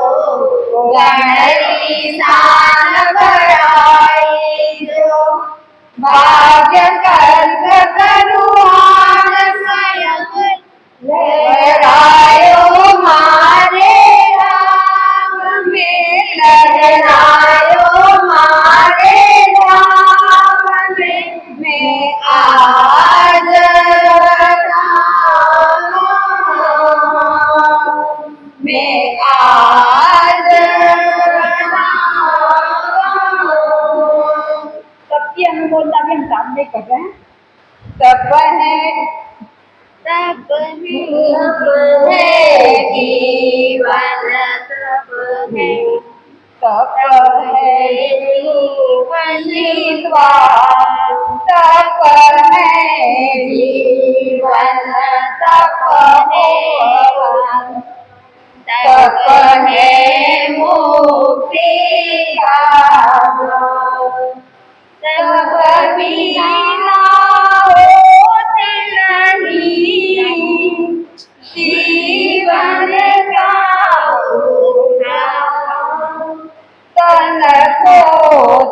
गणरी शान बढ़ाई जो भाग्य कर्क करुआन स्वयं लहरायो मारे राम में लहरायो मारे राम में मैं आज मैं आज सबकी अनुमोदना भी हम सामने कर रहे हैं तप है जीवन तप है जीवन तप है जीवन तप है मुक्ति का तप बिना होती नहीं जीवन का तन को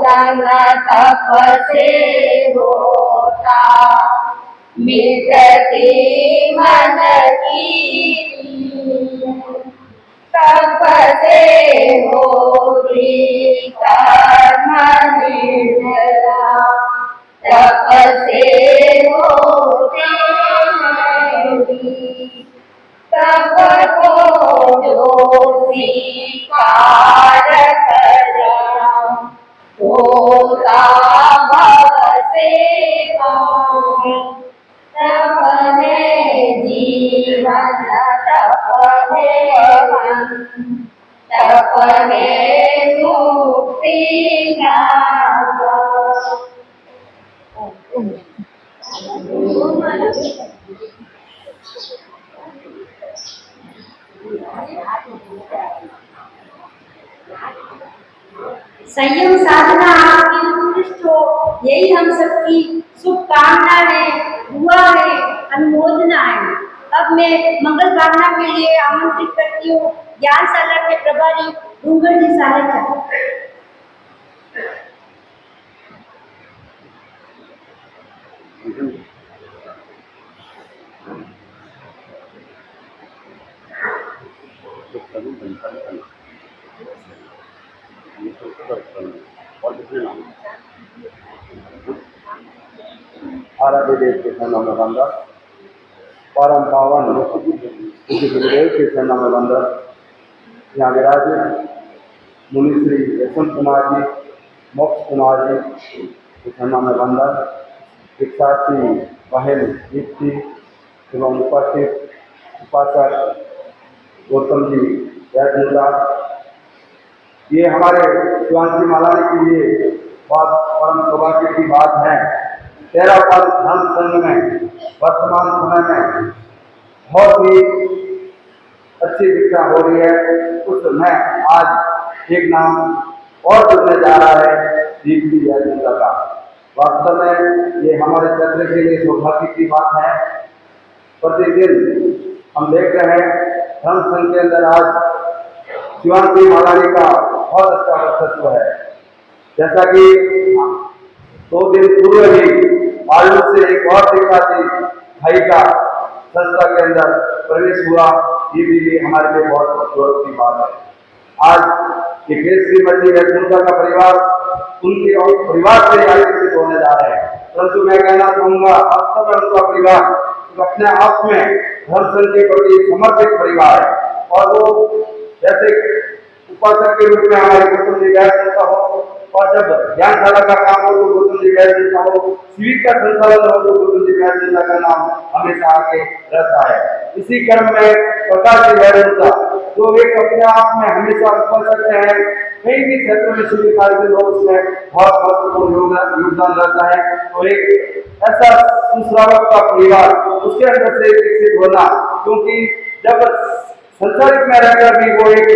धन तप से होता मिटती मन की तप से होती कर्म निर्मला तप से होती तप को जो स्वीकार करा होता भव से तप है जीवन तप है तप है मुक्ति का संयम साधना आपकी उत्कृष्ट हो, यही हम सबकी शुभकामना है, दुआ है, अनुमोदना है। अब मैं मंगल कामना के लिए आमंत्रित करती हूँ ज्ञानशाला के प्रभारी डूंगर जी सालेचा। आराध्य देव के शरणों में वंदन, परम पावन पूज्य गुरुदेव के शरणों में वंदन। यहाँ विराजित मुनि श्री यशवंत कुमार जी, मोक्ष कुमार जी के शरणों में वंदन। शिक्षार्थी बहन दीप्ति एवं उपस्थित उपासक गौतम जी जयपुरा, ये हमारे शिवांशी मालानी के लिए बहुत परम सौभाग्य की बात है। 13 पद धर्म संघ में वर्तमान समय में बहुत ही अच्छी शिक्षा हो रही है। उसमें आज एक नाम और जुड़ने जा रहा है, दीप्ति जयपुरा का। वास्तव में ये हमारे क्षेत्र के लिए सौभाग्य की बात है। प्रतिदिन हम देख रहे हैं धर्म संघ के अंदर आज शिवांशी मालानी का बहुत अच्छा वर्चस्व है। जैसा कि 2 दिन पूर्व ही आलू से एक और दीक्षार्थी भाई का संस्था के अंदर प्रवेश हुआ, ये भी हमारे लिए बहुत गौरव की बात है। आज ये श्रीमती वैकुंठा का परिवार उनके और परिवार से आकर्षित होने जा रहे हैं। परंतु मैं कहना चाहूँगा वास्तव में उनका परिवार अपने आप में धर्म संघ के प्रति समर्पित परिवार है। और वो जैसे उपासक के रूप में हमारे गौतम जी व्यास जी का हो, और जब ध्यानशाला का काम हो तो गौतम जी व्यास जी का हो, शिविर का संचालन हो तो गौतम जी व्यास जी का नाम हमेशा आगे रहता है। इसी क्रम में प्रकाश जी व्यास का जो एक अपने आप में हमेशा उपासक है, कई भी क्षेत्र में शिविर कार्यक्रम हो उसमें बहुत महत्वपूर्ण योगदान रहता है। तो एक ऐसा सुश्रावक का परिवार उसके अंदर से विकसित होना, क्योंकि जब संसारिक में रहकर भी वो एक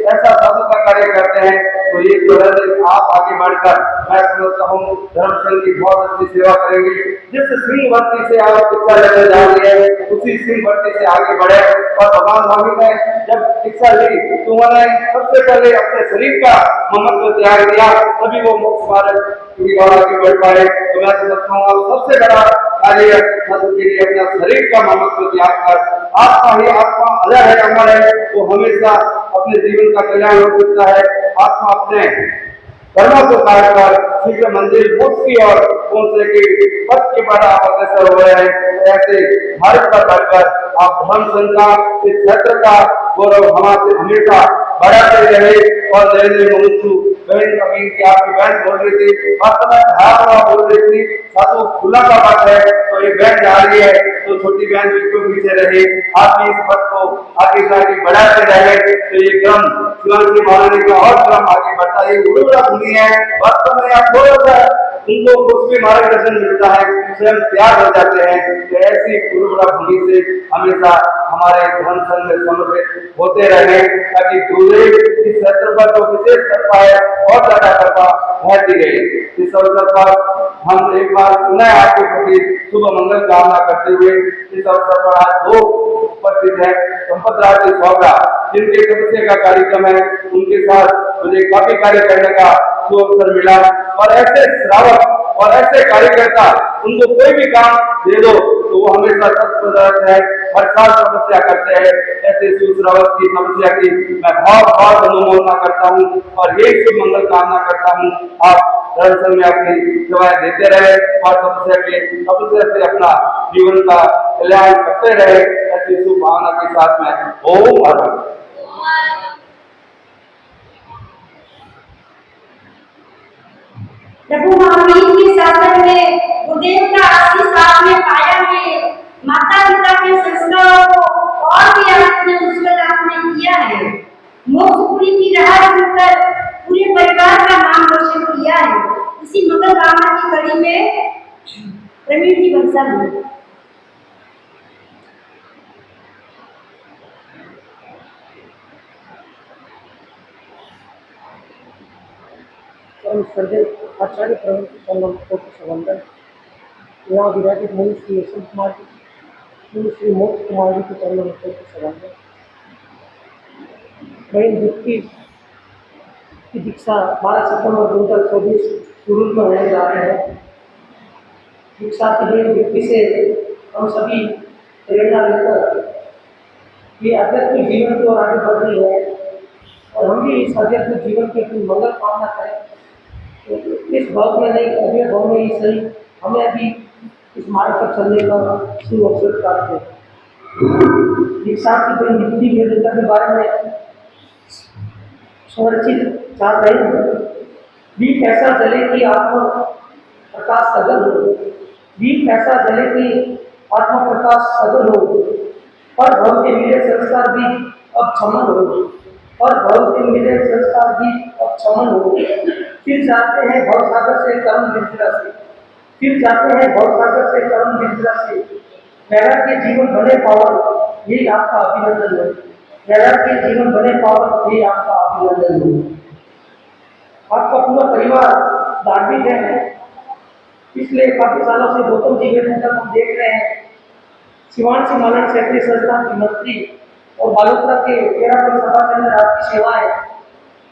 ऐसा साधु का कार्य करते हैं, तो ये जो है आप आगे बढ़कर मैं समझता हूँ धर्म संघ की बहुत अच्छी सेवा करेंगे। जिस सिंह भर्ती से आप शिक्षा लेने जा रही है उसी सिंह भर्ती से आगे बढ़े। और भगवान स्वामी ने जब शिक्षा ली तो उन्होंने सबसे पहले अपने शरीर का महत्व त्याग दिया, तभी वो मोक्ष मार्ग की ओर आगे बढ़ पाए। तो मैं समझता हूँ सबसे बड़ा कार्य साधु के लिए अपना शरीर का महत्व त्याग कर आत्मा ही आत्मा अजर है, अमर है, वो हमेशा अपने जीवन का कल्याण हो सकता है। आत्मा अपने कर्मों को काट कर शीघ्र मंदिर मोक्ष की ओर पहुंचने के पथ के पर आप अग्रसर हो रहे हैं। ऐसे भारत पर बढ़कर आप धर्म संघ का इस क्षेत्र का गौरव हमारे हमेशा बढ़ाते रहे। और नरेंद्र मुमुक्षु बहन कभी की आपकी बहन बोल रही थी, वास्तव में धारा बोल रही थी, साधु खुला का बात है, तो ये बहन जा रही है तो छोटी बहन बिल्कुल पीछे रहे। आप इस पथ को आगे से आगे बढ़ाते रहे तो ये क्रम शिवाजी महाराज का और क्रम आगे बढ़ता है। गुरुकुला भूमि है, वास्तव में आप थोड़ा सा उनको कुछ भी मार्गदर्शन मिलता है स्वयं तैयार हो जाते हैं। तो ऐसी गुरुकुला भूमि से हमेशा हमारे धर्म संघ में समर्पित होते रहे, ताकि गुरुदेव इस क्षेत्र पर जो विशेष कर पाए और ज्यादा कृपा बढ़ती रहे। इस अवसर पर हम एक बार पुनः आपके प्रति शुभ मंगल कामना करते हुए इस अवसर पर आज दो उपस्थित है संपत राज सौगा, जिनके तपस्या का कार्यक्रम है, उनके साथ मुझे काफी कार्य करने का अवसर मिला। और ऐसे श्रावक और ऐसे कार्यकर्ता, उनको कोई भी काम दे दो तो वो हमेशा तत्पर है, हर साल तपस्या करते हैं। ऐसे सुश्रावक की तपस्या की मैं बहुत अनुमोदना करता हूँ और यही शुभ मंगल कामना करता हूँ। आप दरअसल में अपनी सेवाएं देते रहे और तपस्या से अपना जीवन का कल्याण करते रहे, ऐसी शुभ भावना के साथ में ओम आनंद। प्रभु महावीर के शासन में गुरुदेव का आशीष आपने पाया है। माता पिता के संस्कारों को और भी आपने उज्जवल आपने किया है। मोक्षपुरी की राह चुनकर पूरे परिवार का नाम रोशन किया है। इसी मंगल कामना की कड़ी में प्रवीण जी बंसल सर्जन आचार्य प्रबंधन यहाँ विराजित मुनि श्री यशवंत कुमार जी, श्री मोक्ष कुमार जी के चरणों के संबंधन बहन युक्ति की दीक्षा 12 सितंबर 2024 शुरू में होने जा रहे हैं। दीक्षा की बहन युक्ति से हम सभी प्रेरणा लेकर ये आध्यात्मिक जीवन की ओर आगे बढ़ रही है और हम भी इस आध्यात्मिक जीवन की अपनी मंगल कामना करें। इस भाव में नहीं, अगले भाव में ही सही, हमें अभी इस मार्ग पर चलने का शुभ अवसर प्राप्त है। दीक्षा की कोई युक्ति वेदता के बारे में संरक्षित चाह रहे हैं। दीप ऐसा जले कि आत्मा प्रकाश सघन हो, दीप ऐसा जले कि आत्मा प्रकाश सघन हो, पर भव के मिले संस्कार भी अब क्षमन हो, पर भव के मिले संस्कार भी अब क्षमन हो। फिर जाते हैं भवसागर से कर्म मिश्रा से, फिर जाते हैं भवसागर से कर्म मिश्रा से। वैराग के जीवन बने पावन, यही आपका अभिनंदन है। वैराग के जीवन बने पावन, यही आपका अभिनंदन है। आपका पूरा परिवार धार्मिक है, इसलिए काफी सालों से गौतम जी के तक हम देख रहे हैं। शिवांशी मालन क्षेत्रीय संस्थान की मंत्री और बालोतरा के केरापुर सभा के अंदर आपकी सेवाएं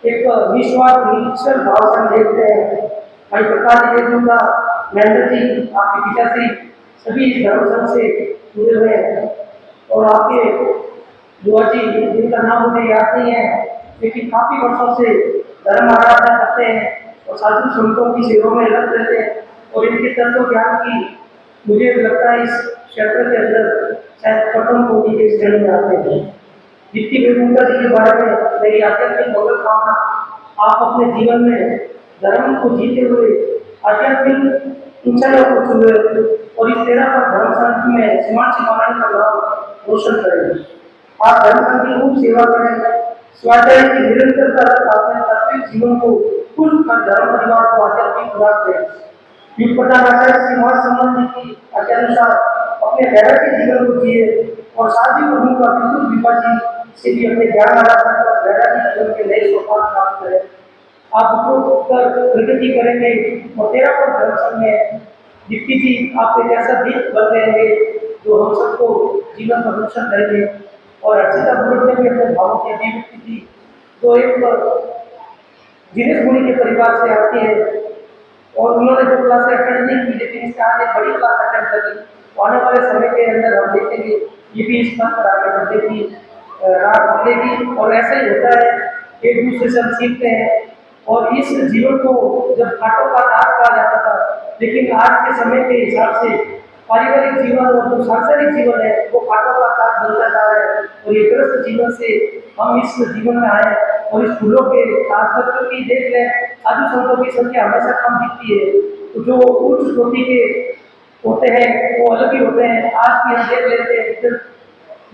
एक निस्वार्थ निरीक्षण भाव से देखते हैं। भाई प्रकाश जी देवता, महेंद्र जी, आपके पिताश्री सभी इस धर्म संघ से जुड़े हुए हैं और आपके बुआ जी जिनका नाम मुझे याद नहीं है, लेकिन काफी वर्षों से धर्म आराधना करते हैं और साधु संतों की सेवा में लग रहते हैं और इनके तत्व ज्ञान की मुझे लगता है इस क्षेत्र के अंदर शायद प्रथम कोटि के श्रेणी में आते हैं। दीप्ति वेमुला जी के बारे में मेरी आध्यात्मिक मनोकामना, आप अपने जीवन में धर्म को जीते हुए आध्यात्मिक ऊंचाइयों को छुए और इस तेरह पर धर्म शांति में समाज समाधान का नाम रोशन करें। आप धर्म शांति खूब सेवा करें, स्वाध्याय की निरंतरता अपने तात्विक जीवन को कुल कर धर्म परिवार को आध्यात्मिक खुराक दें। विपदाचार्य श्री महान संबंधी की आज्ञानुसार अपने वैराग्य जीवन को जिए और शादी को उनका विद्युत विभाजी से भी अपने ज्ञान आराधना कर वैराग्य जीवन के नए सोपान प्राप्त करें। आप उत्तर प्रगति करेंगे और तेरा पर धर्म संघ में दीप्ति जी आप एक ऐसा दीप बन रहेंगे जो हम सबको जीवन का रोशन करेंगे। और अर्चिता गुरु ने भी अपने भावों की अभिव्यक्ति की, जो एक जिनेश मुनि के परिवार से आती है और उन्होंने जो क्लास अटेंड नहीं की, लेकिन इसके आज एक बड़ी क्लास अटेंड कर ली। आने वाले समय के अंदर हम देखेंगे ये भी इस पर पर आगे बढ़ने की राह खुलेगी। और ऐसा ही होता है, एक दूसरे से हम सीखते हैं। और इस जीवन को जब घाटों का ताज कहा जाता था, लेकिन आज के समय के हिसाब से पारिवारिक जीवन और जो सांसारिक जीवन है वो घाटों का ताज बनता जा रहा है। और ये ग्रस्त जीवन से हम इस जीवन में आए और इस फूलों के ताजपत्र की देख लें, साधु संतों की संख्या हमेशा कम दिखती है। तो जो उच्च कोटि के होते हैं वो अलग ही होते हैं। आज भी हम देख लेते हैं इधर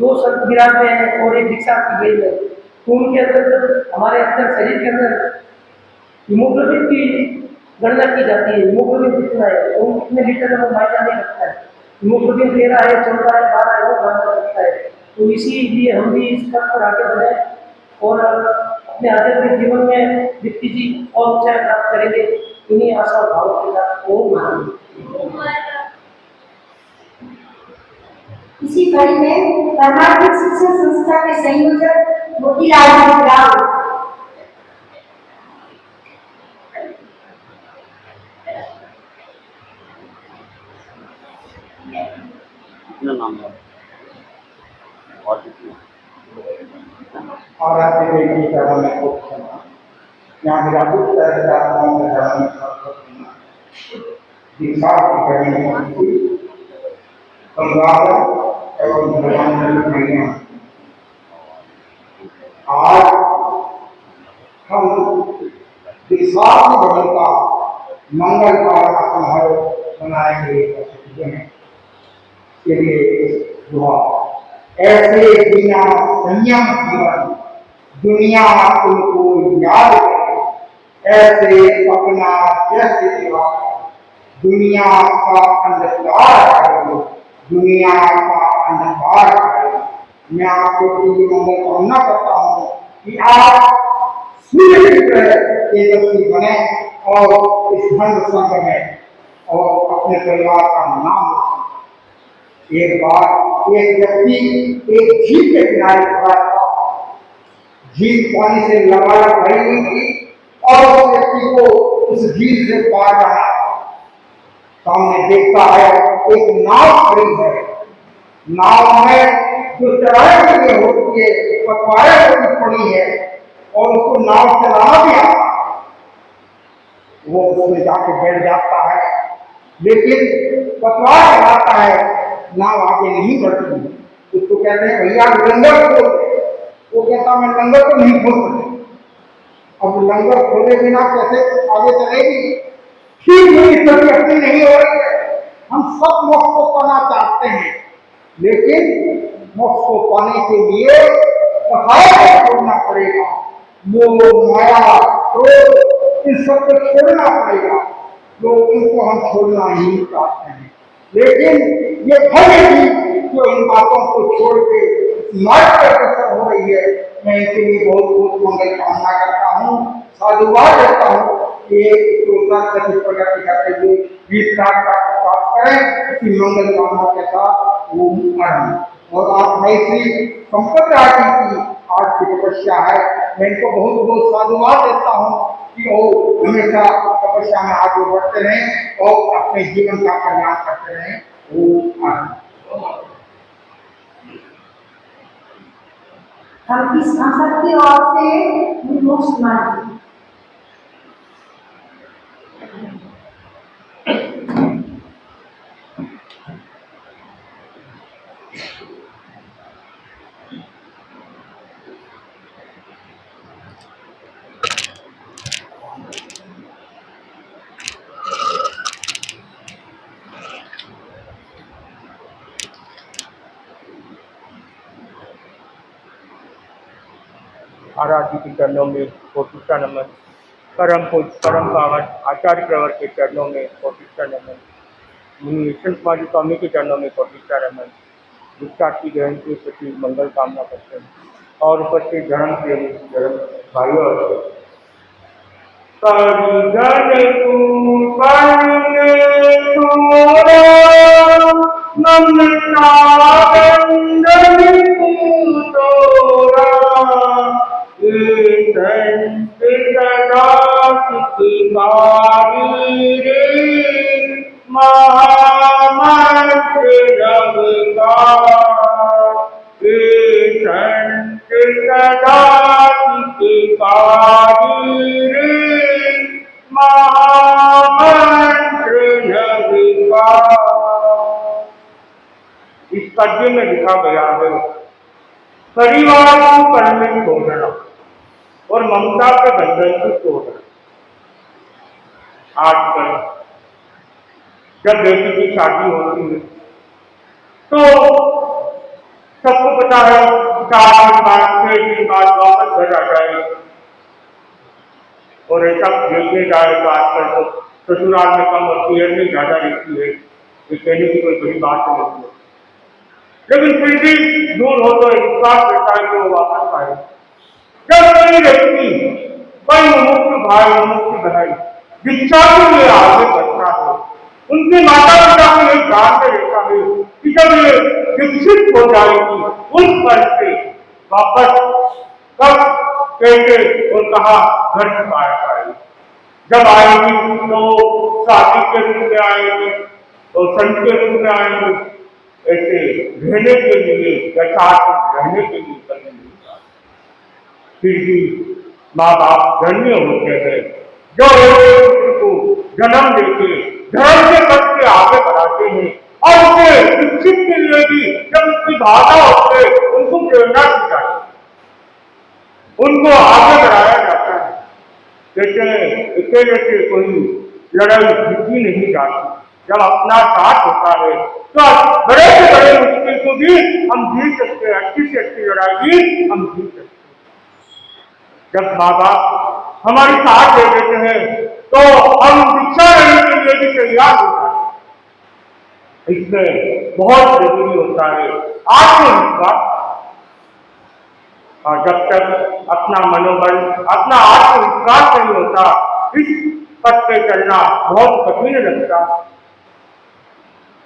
दो संत विराज में हैं और एक दीक्षा की गई है, तो उनके अंदर जब हमारे अंदर शरीर के अंदर हीमोग्लोबिन की गणना की जाती है, हीमोग्लोबिन कितना है तो वो कितने लीटर में मायने नहीं रखता है। हीमोग्लोबिन 13 है, 14 है, 12 है, वो मायने रखता है। तो इसीलिए हम भी इस पथ पर आगे बढ़े और अपने आध्यात्मिक जीवन में दीप्ति जी और ऊंचाई प्राप्त करेंगे। इन्हीं आशा और भावों के साथ ओम शांति। इसी कड़ी में परमार्थिक शिक्षण संस्था के संयोजक मोतीलाल राव कितना नाम है और कितना और आपके बेटी का मैं को यहाँ विराजित तरह में धर्म दीक्षा की करेंगे पंजाब एवं भगवान आज हम विश्वास भवन का मंगल कामना समारोह मनाएंगे के लिए दुआ। ऐसे बिना संयम जीवन दुनिया उनको याद करे, ऐसे अपना जैसे सेवा दुनिया का अंधकार करे, दुनिया का अंधकार करे। मैं आपको मंगल कामना करता हूँ कि आप सूर्य की तरह तेजस्वी बने और इस धर्म संघ में और अपने परिवार का नाम रोशन। एक बार एक व्यक्ति एक झील के किनारे खड़ा था, झील पानी से लगातार भरी हुई थी और उस व्यक्ति को उस झील से पार जाना। सामने देखता है एक नाव खड़ी है, नाव में जो चलाने के लिए होती है पटवारे होती पड़ी है और उसको नाव चलाना भी आता है। वो उसमें जाके बैठ जाता है, लेकिन पटवार चलाता है, नाव आगे नहीं बढ़ती। उसको कहते हैं भैया लंगर खोल। वो कहता मैं लंगर तो नहीं खोल सकता। अब लंगर खोले बिना कैसे आगे चलेगी? ठीक मेरी स्थिति अपनी नहीं हो रही है। हम सब मोक्ष को पाना चाहते हैं, लेकिन मोक्ष को पाने के लिए सहायक छोड़ना पड़ेगा। मोह माया क्रोध इन सब को छोड़ना पड़ेगा, तो इनको हम छोड़ना ही चाहते हैं। लेकिन ये भय भी जो इन बातों को छोड़ के मार्ग पर अग्रसर हो रही है, मैं इनके लिए बहुत बहुत मंगल कामना करता हूँ, साधुवाद देता हूँ कि गति प्रगति करते हुए 20 लाख का प्राप्त करें कि मंगल कामना के साथ वो आरंभ। और आप भाई श्री संपत राजी की आज की तपस्या है, मैं इनको बहुत बहुत साधुवाद देता हूँ कि वो हमेशा तपस्या में आगे बढ़ते रहें और अपने जीवन का कल्याण करते रहें। हम इस संसद की ओर से मोक्ष मांगते हैं। आराध्य के चरणों में कोटिका नमन। परम पूज्य परम पावन आचार्य प्रवर के चरणों में कोटिका नमन। मुनि विष्णु कुमार जी स्वामी के चरणों में कोटिका नमन। दीक्षार्थी ग्रहण के प्रति मंगल कामना करते हैं और उपस्थित धर्म प्रेमी धर्म भाइयों और इस पद्य में लिखा गया है, परिवार को कलमित तोड़ना और ममता के बंधन को तोड़ना। आजकल जब बेटी की शादी होती है तो सबको पता है 4 दिन बाद 6 दिन बाद वापस घर आ जाएगी और ऐसा देखने जाएगा। आजकल तो ससुराल में कम और पीएम में ज्यादा रहती है, ये कहने की कोई बड़ी बात नहीं है, लेकिन फिर भी दूर हो तो विश्वास रहता है कि वो वापस आए। जब कोई व्यक्ति कोई मुमुक्ष भाई मुमुक्ष बहन दीक्षा के लिए आगे बढ़ता है, उनके माता पिता को एक जानते रहता है कि जब ये विकसित हो जाएगी उस पर से वापस कब कैसे और कहा घर आएगी। जब आएगी तो शादी के रूप में आएगी तो संत के रूप में आएंगे, ऐसे रहने के लिए या साथ रहने के लिए करेंगे। फिर भी माँ बाप धन्य होते हैं जो एक पुत्र को जन्म देके धर्म के पथ से आगे बढ़ाते हैं और उसे शिक्षित के लिए भी जब उसकी बाधा होती है उनको प्रेरणा दी जाती है, उनको आगे बढ़ाया जाता है। कहते हैं अकेले से कोई लड़ाई जीती नहीं जाती, जब अपना साथ होता है तो बड़े से बड़े मुश्किल को भी हम जीत सकते हैं, अच्छी से अच्छी लड़ाई भी हम जीत सकते हैं। जब माँ बाप हमारी साथ दे देते हैं तो हम दीक्षा लेने के लिए भी तैयार होता है। इसमें बहुत जरूरी होता है आत्मविश्वास। और जब तक अपना मनोबल अपना आत्मविश्वास नहीं होता इस पथ पे चलना बहुत कठिन लगता।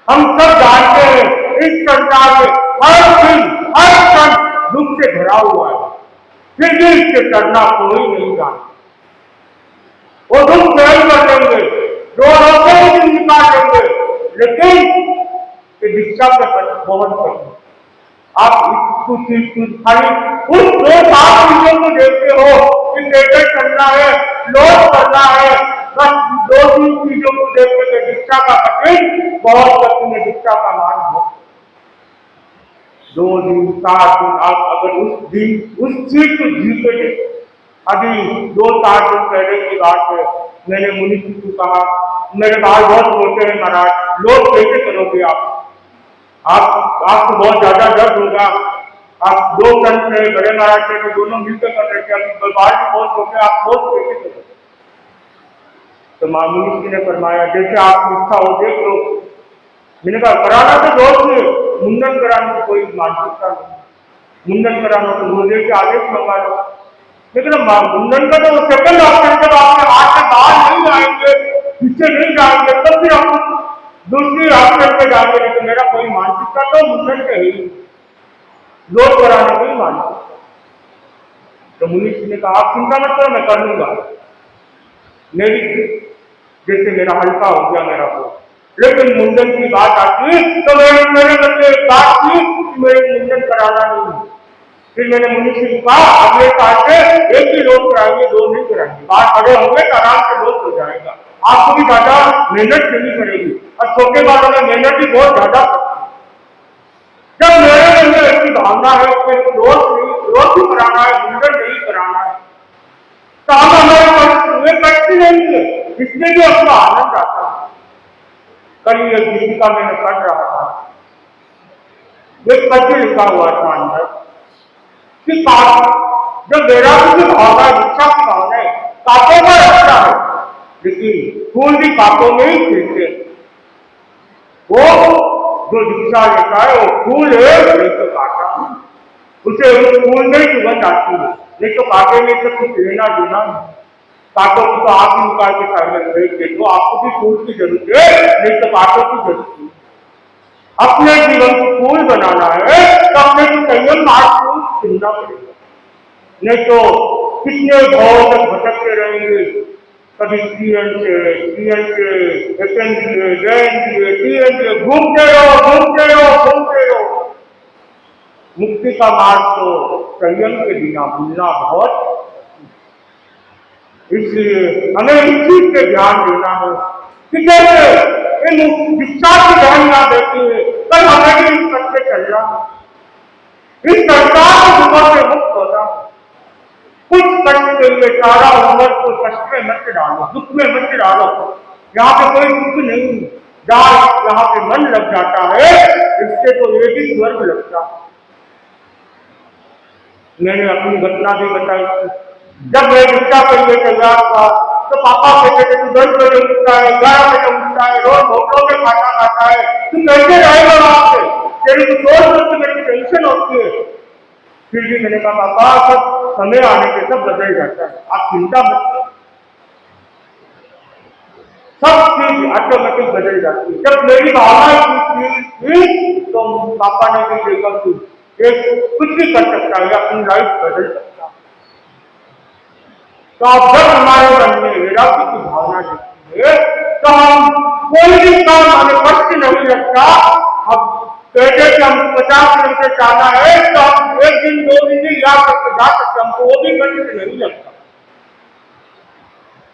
हम सब जानते हैं इस संसार में हर दिन हर क्षण दुख से भरा हुआ है, फिर भी इससे करना कोई नहीं जानता। वो दुख सहन कर लेंगे, रो रो के भी निकाल लेंगे, लेकिन दीक्षा का पथ बहुत कठिन। आप खाली उन 2-4 चीजों को देखते हो कि कैसे करना है, लोड करना है, बस 2-3 चीजों को देखते थे। दीक्षा का कठिन बहुत कठिन है, दीक्षा का मार्ग बहुत 2 दिन 4 दिन आप अगर उस चीज को जीते थे। अभी 2-4 दिन पहले की बात है, मैंने मुनि जी को कहा मेरे बाल बहुत छोटे हैं महाराज, लोग कैसे करोगे आपको बहुत ज्यादा दर्द होगा, आप 2 टन से बड़े महाराज से तो दोनों मिलकर कर रहे थे, बाल भी बहुत छोटे, आप बहुत कैसे करोगे। तो मामूली जी ने फरमाया जैसे आपकी इच्छा हो देख लो। मैंने कहा कराना तो दोस्त है, मुंडन कराने की कोई मानसिकता नहीं, मुंडन कराना तो रोजे के आदेश मंगा लो, लेकिन मुंडन का तो सेकंड ऑप्शन जब आपके हाथ से बाहर नहीं आएंगे, पीछे नहीं जाएंगे, तब फिर आप दूसरी ऑप्शन पे जाएंगे। लेकिन मेरा कोई मानसिकता तो मुंडन के ही लोग कराने की मानसिकता। तो मुनि जी ने कहा आप चिंता मत करो, मैं कर लूंगा। मेरी जैसे मेरा हल्का हो गया मेरा को, लेकिन मुंडन की बात आती तो मेरे मन में एक बात थी कि मेरे मुंडन कराना नहीं। फिर मैंने मुनि जी को कहा अगले साल से 1 ही लोग कराएंगे, 2 नहीं कराएंगे, बात बड़े होंगे तो आराम से लोग हो जाएगा, आपको भी ज्यादा मेहनत करनी पड़ेगी। और छोटे बालों में मेहनत भी बहुत ज्यादा पड़ती है। जब मेरे मन में ऐसी भावना है कि रोज भी कराना है, मुंडन नहीं कराना है, तो हम हमारे कष्ट नहीं है, इसमें भी अपना आनंद आता है। कल ये गीतिका मैंने पढ़ रहा था, एक पत्र लिखा हुआ था अंदर कि जो वैराग्य की भावना है, दीक्षा की भावना है, पापों में रखता है, लेकिन फूल भी पापों में ही खिलते हैं। वो जो दीक्षा लेता है वो फूल है, नहीं तो कांटा, उसे उस फूल में ही सुगंध आती है, नहीं तो कांटे में से कुछ लेना देना नहीं। कांटों को तो आप ही निकाल के सामने फेंक दे दो, आपको भी फूल की जरूरत है, नहीं तो कांटों की जरूरत है। अपने जीवन को फूल बनाना है तो अपने को संयम मार्ग को चुनना पड़ेगा, नहीं तो कितने भाव तक भटकते रहेंगे। कभी सीएन से घूमते रहो। मुक्ति का मार्ग तो संयम के बिना भूलना बहुत, इसलिए हमें इस चीज पे ध्यान देना है कि जैसे इन दीक्षा की ध्यान ना देती है, कल हमें भी इस पथ पे चलना, इस संसार के दुखों से मुक्त होना। कुछ कष्ट के लिए सारा उम्र को कष्ट में मत डालो, दुख में मत डालो। यहाँ पे कोई दुख नहीं, यहाँ पे मन लग जाता है, इससे तो ये भी स्वर्ग लगता है। मैंने अपनी घटना भी बताई थी, जब मैं दीक्षा के लिए तैयार था तो पापा कहते थे तू 10 बजे उठता है, 11 बजे उठता है, रोज होटलों में खाना खाता है, तू कैसे रहेगा वहां से, तेरी तो सोच मेरी टेंशन होती है। फिर भी मैंने कहा पापा सब समय आने के सब बदल जाता है, आप चिंता मत करो, सब चीज ऑटोमेटिक बदल जाती है। जब मेरी भावना थी तो पापा ने भी देखा कि कुछ भी कर सकता है, अपनी लाइफ बदल सकता है। तो अब जब हमारे मन में वैराग्य की भावना दिखती है तो हम कोई भी काम हमें कष्ट नहीं लगता। अब कहते कि हम 50 किलोमीटर जाना है तो हम 1 दिन 2 दिन में जा सकते, हमको वो भी कष्ट नहीं लगता।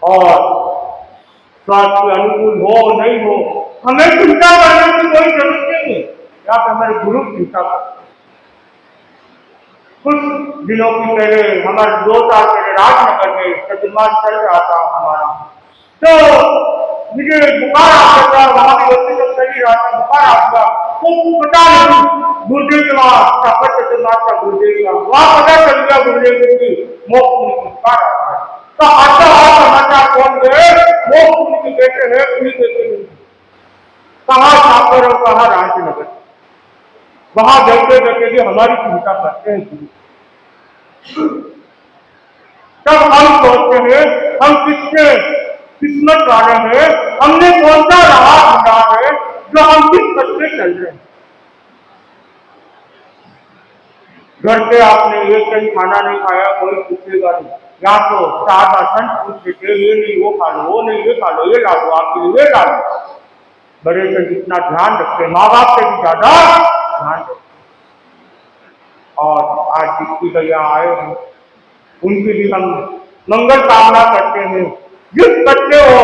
और स्वास्थ्य अनुकूल हो नहीं हो, हमें चिंता करने की कोई जरूरत नहीं है, या तो हमारे गुरु चिंता करते। कुछ दिनों की पहले हमारे 2 साल पहले राजनगर में चतुर्मास चल रहा था हमारा, तो मुझे बुखार आ गया था, वहां भी वैसे तो चल ही रहा था, बुखार आ गया तो पता नहीं गुरुदेव के वहां चतुर्मास का गुरुदेव वहां पता चल गया गुरुदेव की मोक्ष में बुखार आता है। तो आता समाचार कौन गए, मोक्ष की कहते हैं पुलिस देते नहीं, कहाँ सागर और कहाँ राजनगर, वहां बैठे बैठे भी हमारी चिंता करते हैं गुरु। तब हम सोचते हैं हम किसके किस्मत वाले हैं, हमने कौन सा राह ढूंढा है जो हम किस पथ पे चल रहे हैं। घर पे आपने एक दिन खाना नहीं खाया, कोई पूछेगा नहीं, या तो सादा संत पूछ लेते ये नहीं वो खा लो, वो नहीं ये खा लो, ये ला दो आपके लिए, ये ला दो। बड़े से जितना ध्यान रखते, माँ बाप से भी ज्यादा ध्यान रखते। और आज जिसकी भैया आए हैं उनकी भी हम मंगल कामना करते हैं, जिस बच्चे हो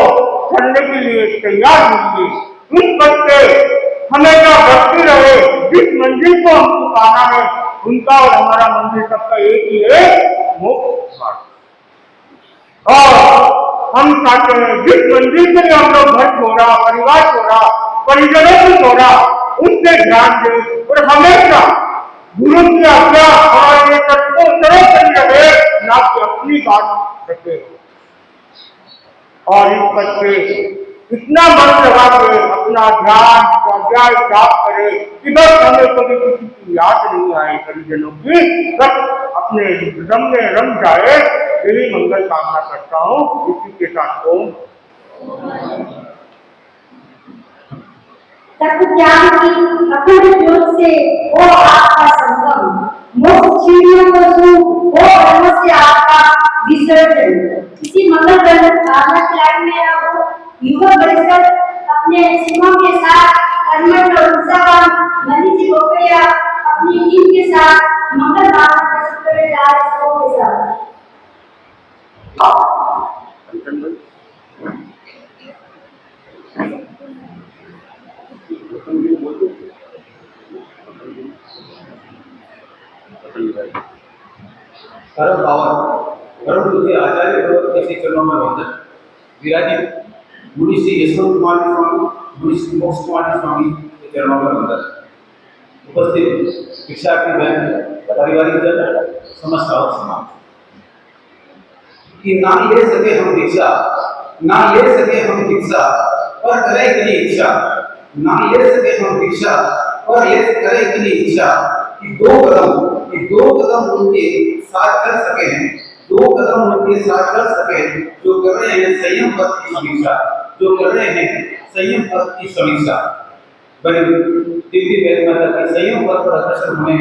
चलने के लिए तैयार होंगे, उस बच्चे हमेशा बढ़ती रहे, जिस मंजिल को हमको पाना है उनका और हमारा मंजिल सबका एक ही है, मोक्ष मार्ग। और हम चाहते हैं जिस मंजिल के लिए हम लोग घर छोड़ा, परिवार छोड़ा, परिजनों को छोड़ा, उससे ध्यान दें और हमेशा गुरु की आज्ञा हमारे सबको सर्वोपरि रहे, ना कि अपनी बात रखे। और इस पद पे इतना मन लगा के अपना ध्यान स्वाध्याय जाप करे कि बस हमें कभी किसी की याद नहीं आए, परिजनों की बस अपने रम में रम जाए, यही मंगल कामना करता हूँ। इसी के साथ ओम तत्व ज्ञान की अखंड ज्योत से हो आपका संगम, मोक्ष सीढ़ियों को छू हो ब्रह्म से आपका विसर्जन। इसी मंगल लाइन में अब युवा परिषद अपने सिमों के साथ कर्मठ और उत्साहवान मनीष गोपरिया अपनी टीम के साथ मंगल भाषण प्रस्तुत करने जा रहे हैं सबों के साथ। परम पावन परम पूज्य आचार्य भगवत के श्री चरणों में वंदन। विराजित मुनि श्री यशवंत कुमार स्वामी, मुनि श्री मोक्ष कुमार स्वामी के चरणों में वंदन। उपस्थित शिक्षार्थी बहन, पारिवारिक जन, समस्त समाज, कि ना ले सके हम भिक्षा, ना ले सके हम भिक्षा और करे इतनी इच्छा, ना ले सके हम भिक्षा और ले करे इतनी इच्छा कि दो कदम उनके साथ चल सके हैं, दो कदम उनके साथ चल सके, जो कर रहे हैं संयम पद की समीक्षा, जो कर रहे हैं संयम पद की समीक्षा। बड़ी दिव्य वेद माता की संयम पद पर अग्रसर होने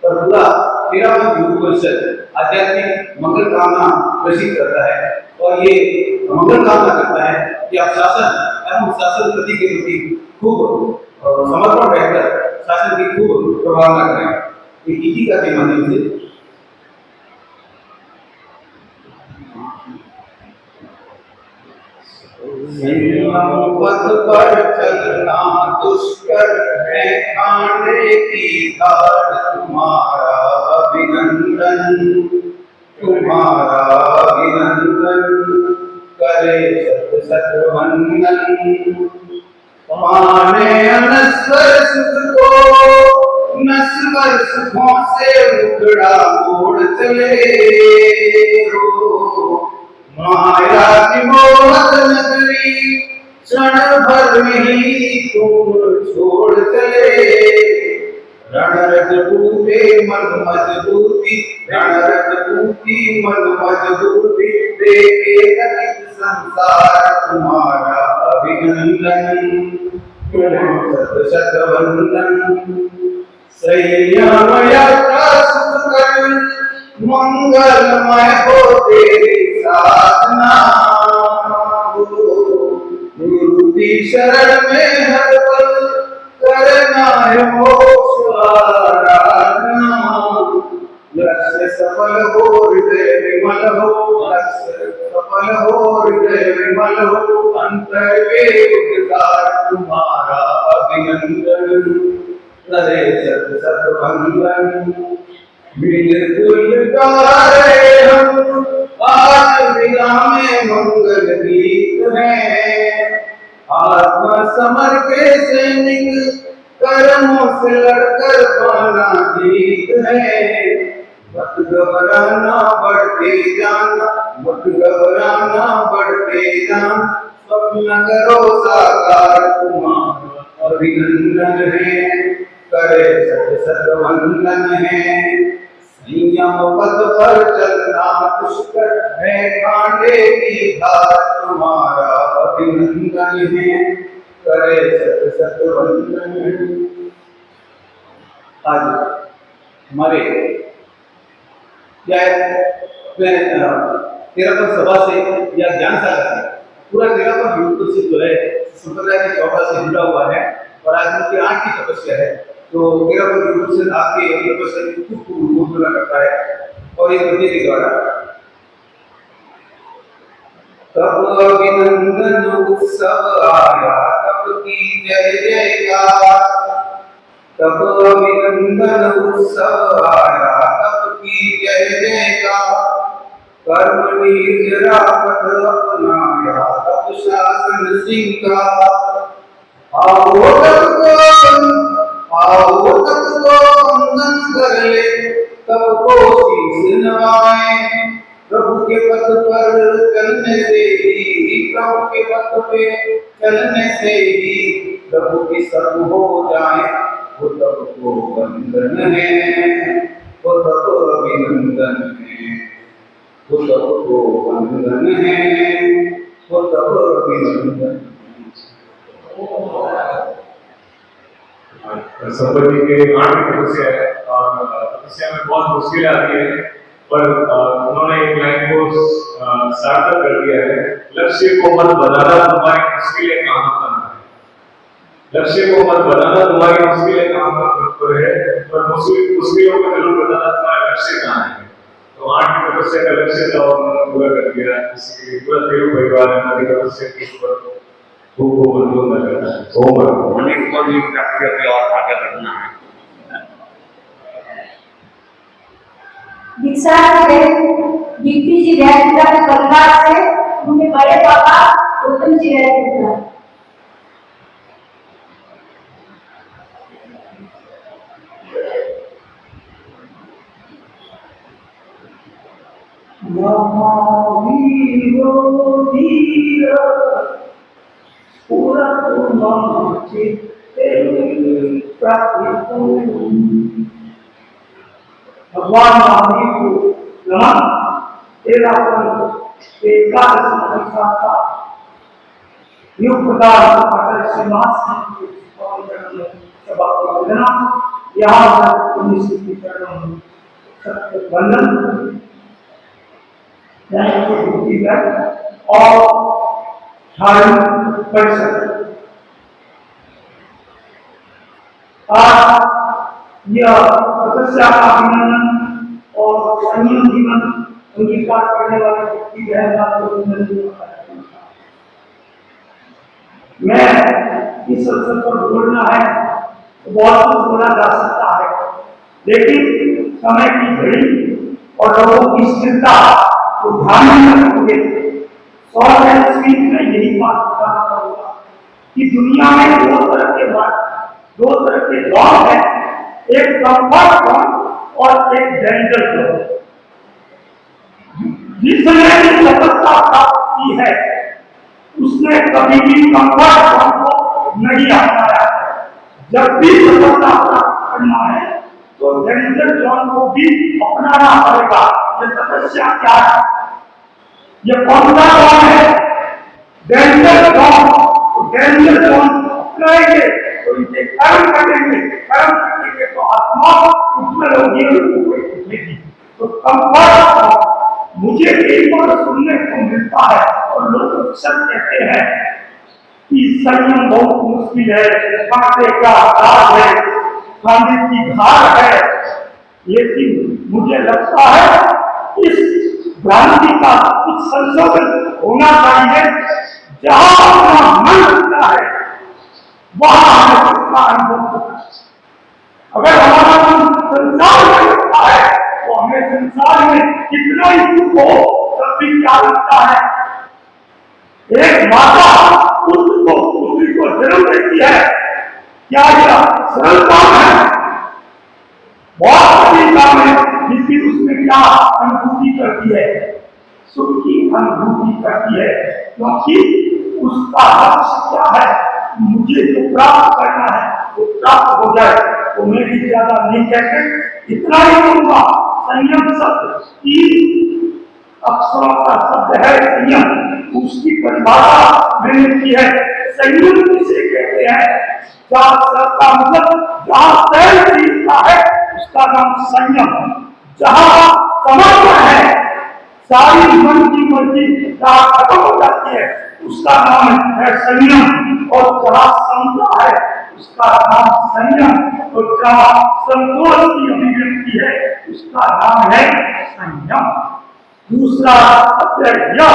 पर पूरा 13वां युग परिषद आध्यात्मिक मंगल कामना प्रेषित करता है और ये मंगल कामना करता है कि आप शासन एवं शासन प्रति के प्रति खूब समर्पण रहकर शासन की खूब प्रभावना करें। ये गीतिका के माध्यम से पथ पर चलना दुष्कर है, खाने की धार तुम्हारा अभिनंदन, तुम्हारा अभिनंदन, करे सत सत वंदन, पाने अनस्वर सुख को नस्वर सुखों से उखड़ा मोड़ चले हो, माया की मोहत नगरी क्षण भर में ही तुम छोड़ चले, रणरज बूते मन मजबूती, रणरज बूती मन मजबूती, देखे ललित संसार तुम्हारा अभिनंदन, सत सत वंदन, संयम यात्रा सुख कर मंगलमय हो तेरी साधना, गुरु की शरण में हर पल करना है मोक्ष आराधना, लक्ष्य सफल हो हृदय विमल हो, लक्ष्य सफल हो हृदय विमल हो, अंतर के उद्गार तुम्हारा अभिनंदन, करे सत सत वंदन, बिल्कुल गाए हम आज विदा में मंगल गीत हैं, आत्मा समर के सैनिक कर्मों से लड़कर पाना जीत है, मत घबराना बढ़ते जाना, मत घबराना बढ़ते जाना, स्वप्न करो साकार तुम्हारा अभिनंदन है, करे सत सत वंदन है, संयम पथ पर चलना दुष्कर है, कांटे की धार तुम्हारा अभिनंदन है, करे सत सत वंदन है। आज हमारे तेरापन सभा से या ज्ञानशाला से पूरा तेरापन युग से जो है संप्रदाय के चौका से जुड़ा हुआ है और आज उनकी 8 की तपस्या है, तो तेरापन युग से आपके तपस्या की खूब घोषणा करता है और एक गद्य के द्वारा तब अभिनंदन उत्सव आया तब की जय जयकार, तब अभिनंदन उत्सव आया तब की जय जयकार, कर्म निर्जरा पथ अपनाया तब शासन सिंह का, आओ तब को वंदन कर ले तब को शीश नवाए, प्रभु के पथ पर चलने से ही, प्रभु के पथ पे चलने से ही प्रभु की सब हो जाए, वो तब को वंदन है, वो तब अभिनंदन है, वो तब को वंदन है, वो तब अभिनंदन। संपत्ति के 8 की तपस्या है और तपस्या में बहुत मुश्किलें आती है, पर उन्होंने एक लाइन को सार्थक कर दिया है, लक्ष्य को मत बनाना तुम्हारी मुश्किलें काम करना है, लक्ष्य को मत बनाना तुम्हारी मुश्किलें काम करना है, पर मुश्किलों को जरूर बताना तुम्हारा लक्ष्य कहाँ है। तो 8 की तपस्या का लक्ष्य था और उन्होंने पूरा कर दिया, इसलिए पूरा तेरु परिवार हमारी तपस्या की ऊपर खूब मंजूर न करना है। होने को भी प्राप्त करके और आगे बढ़ना है। दीक्षा से दीप्ति जी रहता के परिवार से उनके बड़े पापा गौतम जी रहते थे। महावीर धीर पूरा भगवान महावीर को नमन। तेरा एकादश महिषा का युग प्रकार वंदना यहाँ बंधन और धार्मिक परिषद आज यह तपस्या का अभिनंदन और संयम जीवन अंगीकार करने वाले व्यक्ति है। मैं इस अवसर पर बोलना है तो बहुत कुछ बोला जा सकता है, लेकिन समय की घड़ी और लोगों की स्थिरता को ध्यान में रखते हुए 100 में यही बात बताना पड़ेगा कि दुनिया में दो तरह के दौर है, एक कंफर्ट जोन और एक डेंजर जोन। जिसने सफलता प्राप्त की है उसने कभी भी कंफर्ट जोन को नहीं अपनाया है। जब भी सफलता प्राप्त करना है तो डेंजर जोन को भी अपनाना पड़ेगा। ये तपस्या क्या है? ये कौन सा जोन है? Danger zone. डेंजर जोन अपनाएंगे तो इसे कर्म करेंगे तो आत्मा उसमें होगी। तो कंफर्ट मुझे एक बार सुनने को मिलता है और लोग अक्सर कहते हैं कि संयम बहुत मुश्किल है, कांटे का आधार है, खाने की धार है, लेकिन मुझे लगता है इस भ्रांति का कुछ संशोधन होना चाहिए। जहां अपना मन लगता है वहां हमें उसका अनुभव होता है। अगर हमारा मन संसार में लगता है तो हमें संसार में कितना ही दुख हो तब भी क्या लगता है? एक माता पुत्री को जन्म देती है, क्या यह सरल काम है? बहुत कठिन काम है, लेकिन उसमें क्या अनुभूति करती है? सुख की अनुभूति करती है, क्योंकि उसका लक्ष्य क्या है? मुझे जो प्राप्त करना है वो प्राप्त हो जाए। तो मैं भी ज्यादा नहीं कहते, इतना ही कहूंगा। संयम शब्द 3 अक्षरों का शब्द है संयम। उसकी परिभाषा मैंने की है। संयम किसे कहते हैं? का मतलब जहाँ सहनशीलता है उसका नाम संयम। जहाँ समर्पण है, सारी मन की मर्जी जहाँ खत्म हो जाती है उसका नाम है संयम। और जहाँ समता है उसका नाम संयम। और जहाँ संतोष की अभिव्यक्ति है उसका नाम है संयम। दूसरा शब्द है यह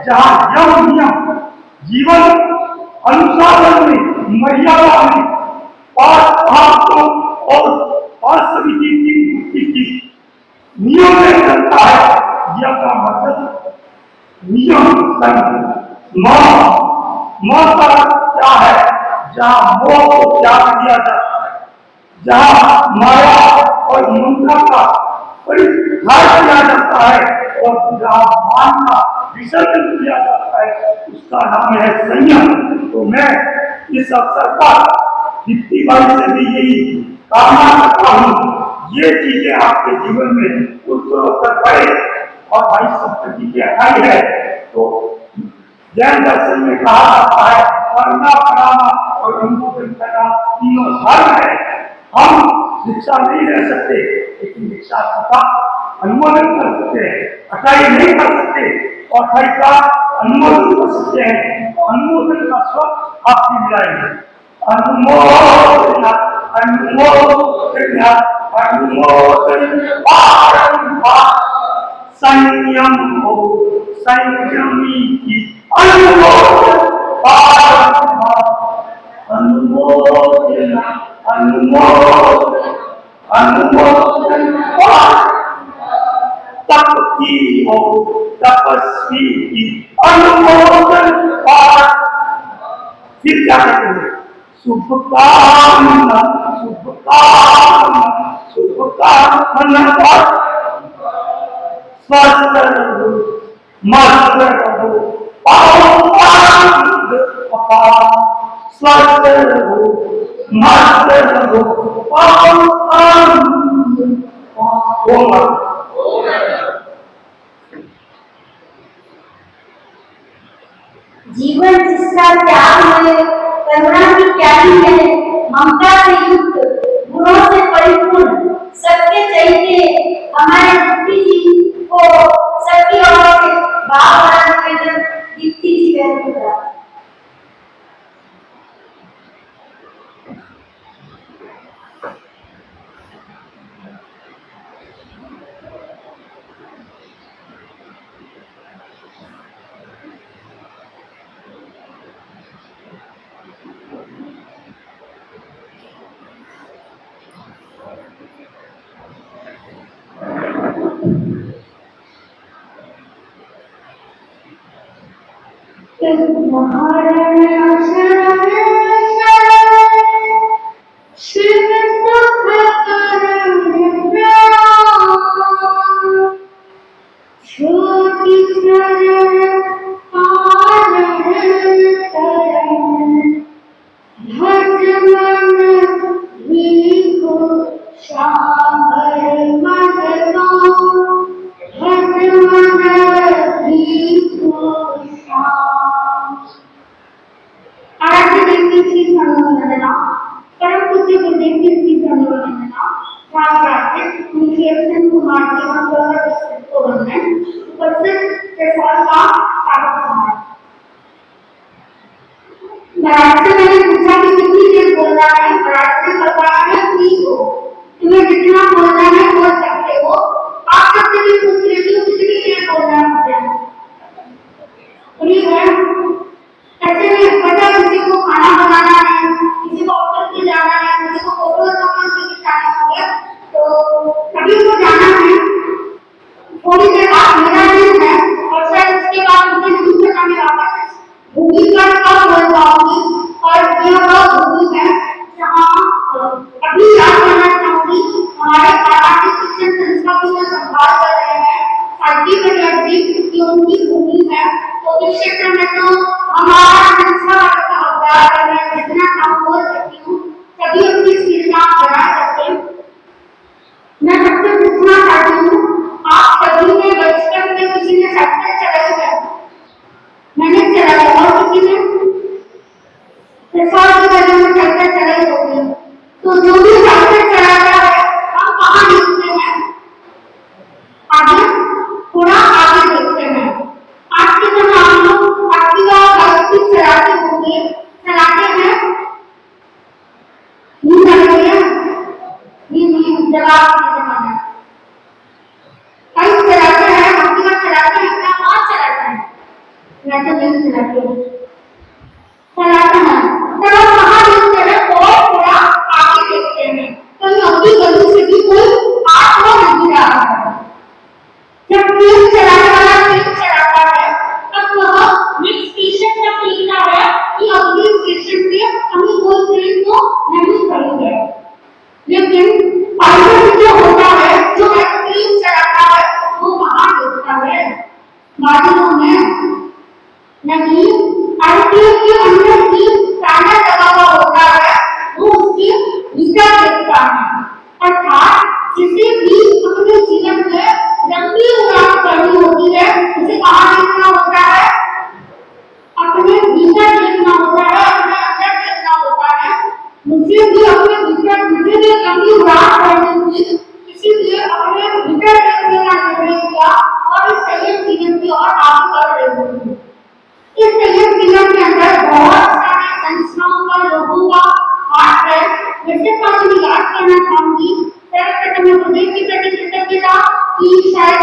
जहाँ यम नियम जीवन अनुशासन में, मर्यादा में, और असमिति की नियम में चलता है। यह का मतलब नियम संयम। मोह का क्या है? जहाँ मोह को त्याग दिया जाता है, जहाँ माया और ममता का परिहार किया जाता है और जहाँ मान का विसर्जन किया जाता है उसका नाम है संयम। तो मैं इस अवसर पर दीप्ति भाई से भी यही कामना करता हूँ, ये चीजें आपके जीवन में उत्तरोत्तर बढ़े। और भाई संपत्ति की अठाई है तो जैन दर्शन में कहा जाता है करना, कराना और अनुमोदन करना तीनों धर्म है। हम शिक्षा नहीं रह सकते, लेकिन शिक्षा का अनुमोदन कर सकते हैं, अठाई नहीं कर सकते। और अठाई का अनुमोदन कर सकते हैं। अनुमोदन का शब्द आपकी मिलाएंगे। अनुमोदन अनुमोदन अनुमोदन संयम हो संयमी की अनुमोदन अनुमोदन अनुमोदन अनुमोदन तपती हो तपस्वी की अनुमोदन। फिर क्या कहते हैं? शुभकामना शुभकामना शुभकामना स्वस्थ रहो, मस्त रहो, ओम आनंद अपार। स्वस्थ रहो, मस्त रहो, ओम आनंद अपार। ओम जीवन जिसका त्याग है, करुणा की प्याली है, ममता से युक्त, गुणों से परिपूर्ण, सत्य चैत्य हमारे दीप्ति जी को सत्य और भाव निवेदन दीप्ति जी करेगा। तुम्हें जितना बोलना है बोल सकते हो। आप सबसे भी पूछ लेती हूँ कितनी देर बोलना है मुझे है। ऐसे में पता किसी को खाना बनाना है, किसी को ऑफिस में जाना है, किसी को फोटो खिंचाना है, तो सभी को जाना है। थोड़ी देर आप मेरा दिन है और शायद उसके बाद मुझे नहीं पता मैं वापस भूमि पर कब बोल पाऊंगी। और यह वह भूमि है जहाँ अभी याद करना चाहूंगी हमारे प्रारंभिक शिक्षण संस्था की जो संभाल कर रहे हैं साथी बनर्जी की उनकी भूमि है। तो इस क्षेत्र में तो हमारा संस्था का हकदार है। मैं जितना काम बोल सकती हूँ सभी अपनी स्थिरता बना सकते। मैं सबसे पूछना चाहती हूँ आप सभी ने बचपन में किसी ने साइकिल चलाई है? मैंने चलाई और किसी ने साल की वजह में साइकिल चलाई होगी। तो जो भी साइकिल चलाता है हम कहाँ देखते हैं? आगे थोड़ा आगे देखते हैं। आज के समय हम लोग एक्टिवा बाइक चलाते होंगे, चलाते हैं नहीं चलाते हैं नहीं जवाब नहीं। बाइक चलाते हैं, एक्टिवा चलाते हैं, क्या कौन चलाता है? मैं तो नहीं चलाती हूँ, चलाते हैं। तब हम कहाँ देखते हैं? और थोड़ा आगे देखते हैं कहीं अपनी गलती से भी कोई आत्मा नहीं आ रहा है। जब ट्रेन चलाने वाला ट्रेन चलाता है तब वह नेक्स्ट स्टेशन तक लिखता है कि अगले स्टेशन पे हमें कोई ट्रेन तो नहीं खड़ी है। लेकिन पायलट जो होता है, जो ट्रेन चलाता है, वो कहाँ देखता है? बादलों में नहीं, आईपीएस के अंदर ही पैनल लगा हुआ होता है, वो उसके भीतर देखता है। अर्थात जिसे भी अपने जीवन में लंबी उड़ान करनी होती है उसे कहाँ देखना होता है? अपने भीतर देखना होता है, अपने अंदर देखना होता है। मुझे भी अपने भीतर, मुझे भी लंबी उड़ान करनी थी, इसीलिए अपने भीतर देखने का निर्णय किया और इस संयम जीवन की ओर आगे बढ़ रही हूँ। इस संयम जीवन के अंदर बहुत सारे संस्थाओं का, लोगों का हाथ है। जैसे तो मैं याद करना चाहूंगी सर्वप्रथम गुरुदेव की प्रति कृतज्ञता कि शायद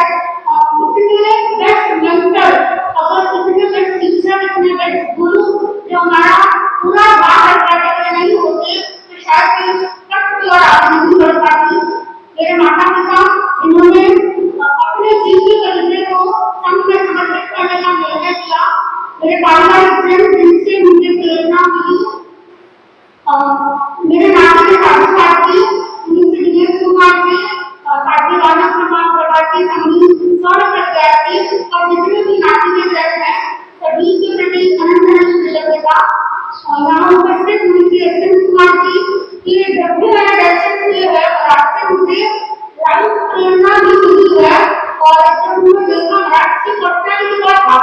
इतने बेस्ट मेंटर, अगर इतने बेस्ट टीचर, इतने बेस्ट गुरु जो हमारा पूरा बाहर करते नहीं होते तो शायद तक की ओर आगे नहीं बढ़ पाती। मेरे माता पिता इन्होंने अपने जीवन के तरीके को संघ में समर्पित करने का निर्णय किया। मेरे पारिवारिक जन जिनसे मुझे प्रेरणा मिली, मेरे नाते के साधु साथी दिनेश कुमार जी, साथी राणा कुमार प्रवासी संगीत,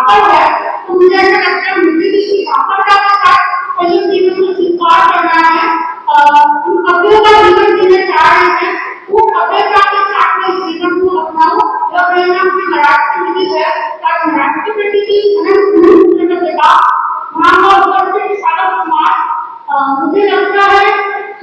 धाकड़ है, तो मुझे ऐसा लगता है मुझे भी इसी धाकड़ का साथ संयुक्त जीवन को स्वीकार करना है। अव्यय का जीवन जीना चाह रहे हैं, वो अव्ययता के साथ में इस जीवन को अपनाओ। यह प्रेरणा मुझे महाराज से मिली है, और महाराज के प्रति भी अनंत कृतज्ञता। वहाँ का उपस्थित सारा समाज, मुझे लगता है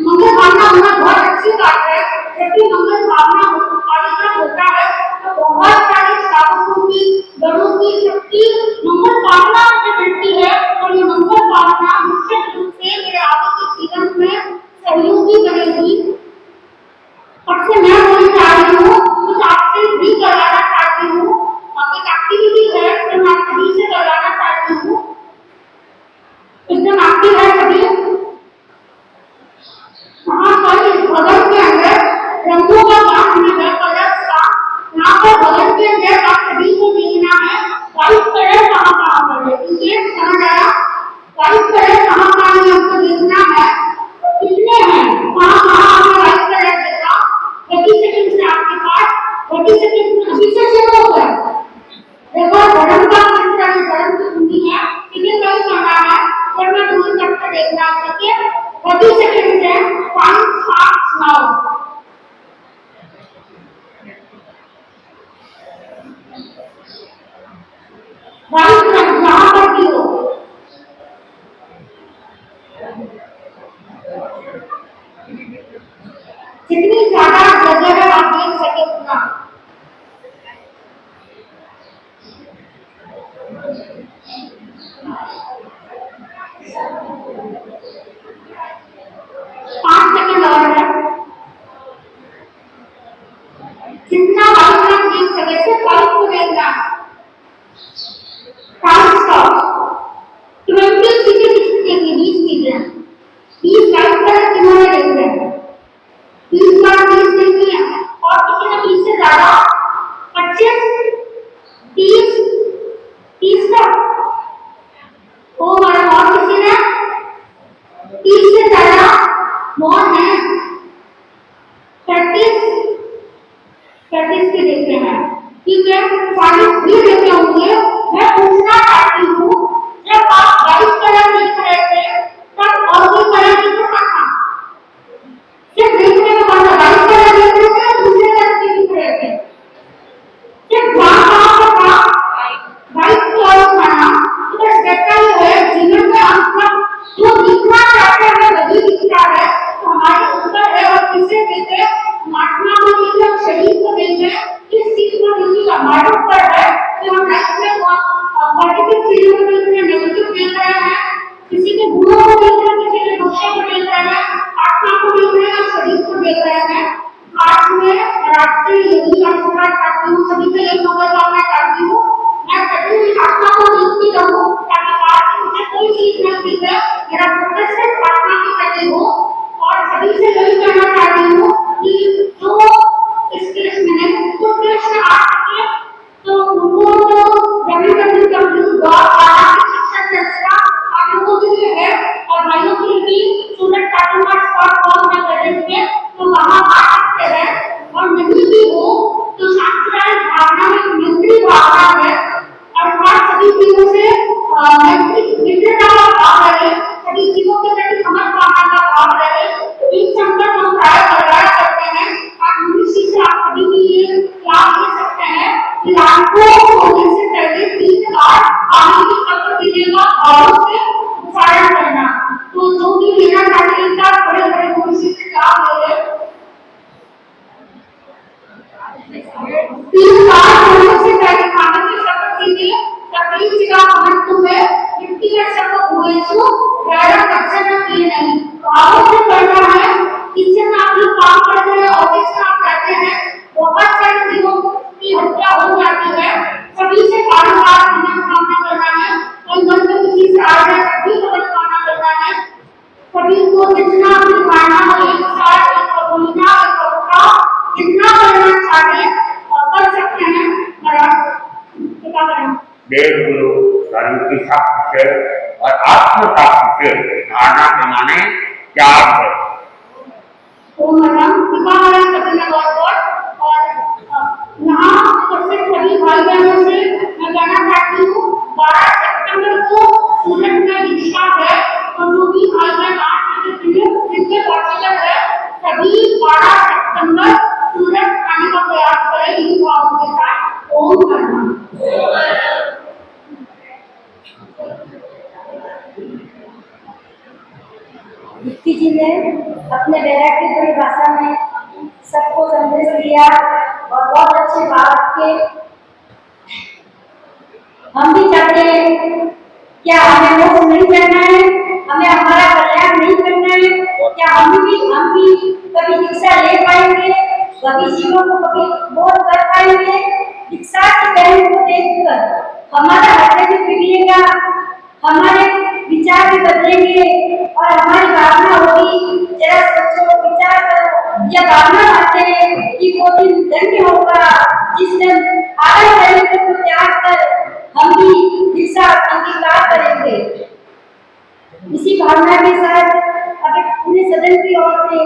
मंगल भावना होना बहुत अच्छी बात है। जबकि मंगल भावना कार्यक्रम होता है तो बहुत सारे साधकों की बड़ों की शक्ति मंगल भावना से मिलती है, और ये मंगल भावना निश्चित रूप से मेरे आगे के जीवन में सहयोगी बनेगी। अब से मैं बोलना चाह रही हूँ, कुछ आपसे भी कराना चाहती हूँ, एक एक्टिविटी है तो मैं सभी से कराना चाहती हूँ। एकदम एक्टिव है सभी। वहाँ पर इस भवन के अंदर रंगों का काम होगा, कलर्स का। यहाँ पर भवन के अंदर आप सभी को देखना है व्हाइट कलर कहाँ कहाँ पर है, ये समझ आया? व्हाइट कलर कहाँ कहाँ है आपको देखना है, कितने हैं, कहाँ कहाँ आपने व्हाइट कलर देखा? 30 सेकंड से आपके पास 30 सेकंड अभी से शुरू हो गया। देखो धर्म का चित्र है, धर्म की कुंडी है, कितने कहीं करना है, और मैं दूर तक से देखना है। 30 सेकंड से 5 स्टार्ट्स नाउ। व्हाइट रंग जहाँ पर भी हो, जितनी ज्यादा जगह है आप देख सके उतना। पांच सेकंड और है, जितना व्हाइट रंग देख सके सिर्फ व्हाइट को देखना है। 20 चीजें देखनी, 20 चीजें, 20 व्हाइट कलर किन्होंने देख रहे हैं, 20 बार 20 देखनी है, और किसी ने 20 से ज्यादा 25 30 30 तक, ओ मैडम, और किसी ने 30 से ज्यादा मोर है 35 के देखते हैं, ठीक है, 40 भी देखे होंगे। मैं पूछना चाहती हूँ, जब आप व्हाइट कलर देख रहे थे तब और कोई कलर दिख रहा था? सिर्फ देखने के बाद व्हाइट कलर देख रहे थे, दूसरे कलर के दिख रहे थे? सिर्फ कहाँ पर था? व्हाइट कलर था ना? तो बस कहता ही है जीवन में हम सब जो दिखना चाहते हैं वही दिखता है, तो हमारे ऊपर है। और किसे देखे, महात्मा को देखे, शरीर को देखे, किस चीज को देखे, हमारे ऊपर है कि हम लाइफ में पॉजिटिव चीजों को देख रहे हैं, नेगेटिव देख रहे हैं, किसी के गुणों को देख रहे हैं, किसी के दोषों को देख रहे हैं, आत्मा को देख रहे हैं, शरीर को देख रहे हैं। आज में रात्रि यही आशीर्वाद चाहती हूँ, सभी से यही मंगल कामना चाहती हूँ, मैं सभी आत्मा को देखती रहूँ, ताकि आज मुझे कोई चीज न दिखे, मेरा फोकस सिर्फ आत्मा के प्रति हो। और सभी से यही कहना चाहती हूँ कि जो इस केस में कुछ केस में आ सके तो उनको शिक्षण संस्था आप लोगों के लिए है, और भाइयों के लिए भी सूरत चाटुमार.com में करेंगे तो वहाँ आ सकते हैं। और नहीं भी हो तो सांस्कृतिक भावना में मित्री भावना है, अर्थात सभी चीजों से मित्रता का भाव रहे, सभी चीजों के प्रति समझ भावना का भाव रहे। एक संकट हम कराया करते हैं, आप मनुष्य से आप सभी के लिए लाभ ले सकते हैं कि आपको होने से पहले 3 बार आगे की शब्द देने का भाव से उच्चारण करना। तो जो भी लेना चाहते हैं आप बड़े बड़े मनुष्य से लाभ ले लें। 3 बार होने से पहले आगे की शब्द दीजिए, तकलीफ का महत्व है, व्यक्तिगत शब्द हुए तो डायरेक्ट अक्षर किए नहीं, भावों से करना है। किसी में आप लोग काम करते हैं, ऑफिस में आप रहते हैं, बहुत सारे जीवों की हत्या हो जाती है, सभी से बार-बार सामना करना है, कोई मन में किसी से आ जाए तभी सामना करना है। सभी को जितना भी मारना हो, एक साथ एक बोलना, एक कविता जितना करना चाहिए कर सकते हैं। क्या करें? देवगुरु धर्म की साक्ष्य से और आत्म साक्ष्य से धारणा के माने क्या है? तो मैडम टीकाकरण करने बहुत और यहाँ उपस्थित सभी भाई बहनों से मैं कहना चाहती हूँ, दीप्ति जी ने अपने वैराग्य भरी भाषा में सबको संदेश दिया और बहुत अच्छे भाव के। हम भी चाहते हैं, क्या हमें मोक्ष नहीं करना है, हमें हमारा कल्याण नहीं करना है, क्या हम भी कभी दीक्षा ले पाएंगे, कभी जीवन को कभी बोध कर पाएंगे? दीक्षा की बहन को देखकर हमारा हृदय भी पिघलेगा, हमारे विचार भी बदलेंगे और हमारी भावना होगी, जरा सोचो, विचार करो, यह भावना आते हैं कि वो दिन धन्य होगा जिस दिन आदम शरीर को त्याग कर हम भी दीक्षा अंगीकार करेंगे। इसी भावना के साथ अगर पूरे सदन की ओर से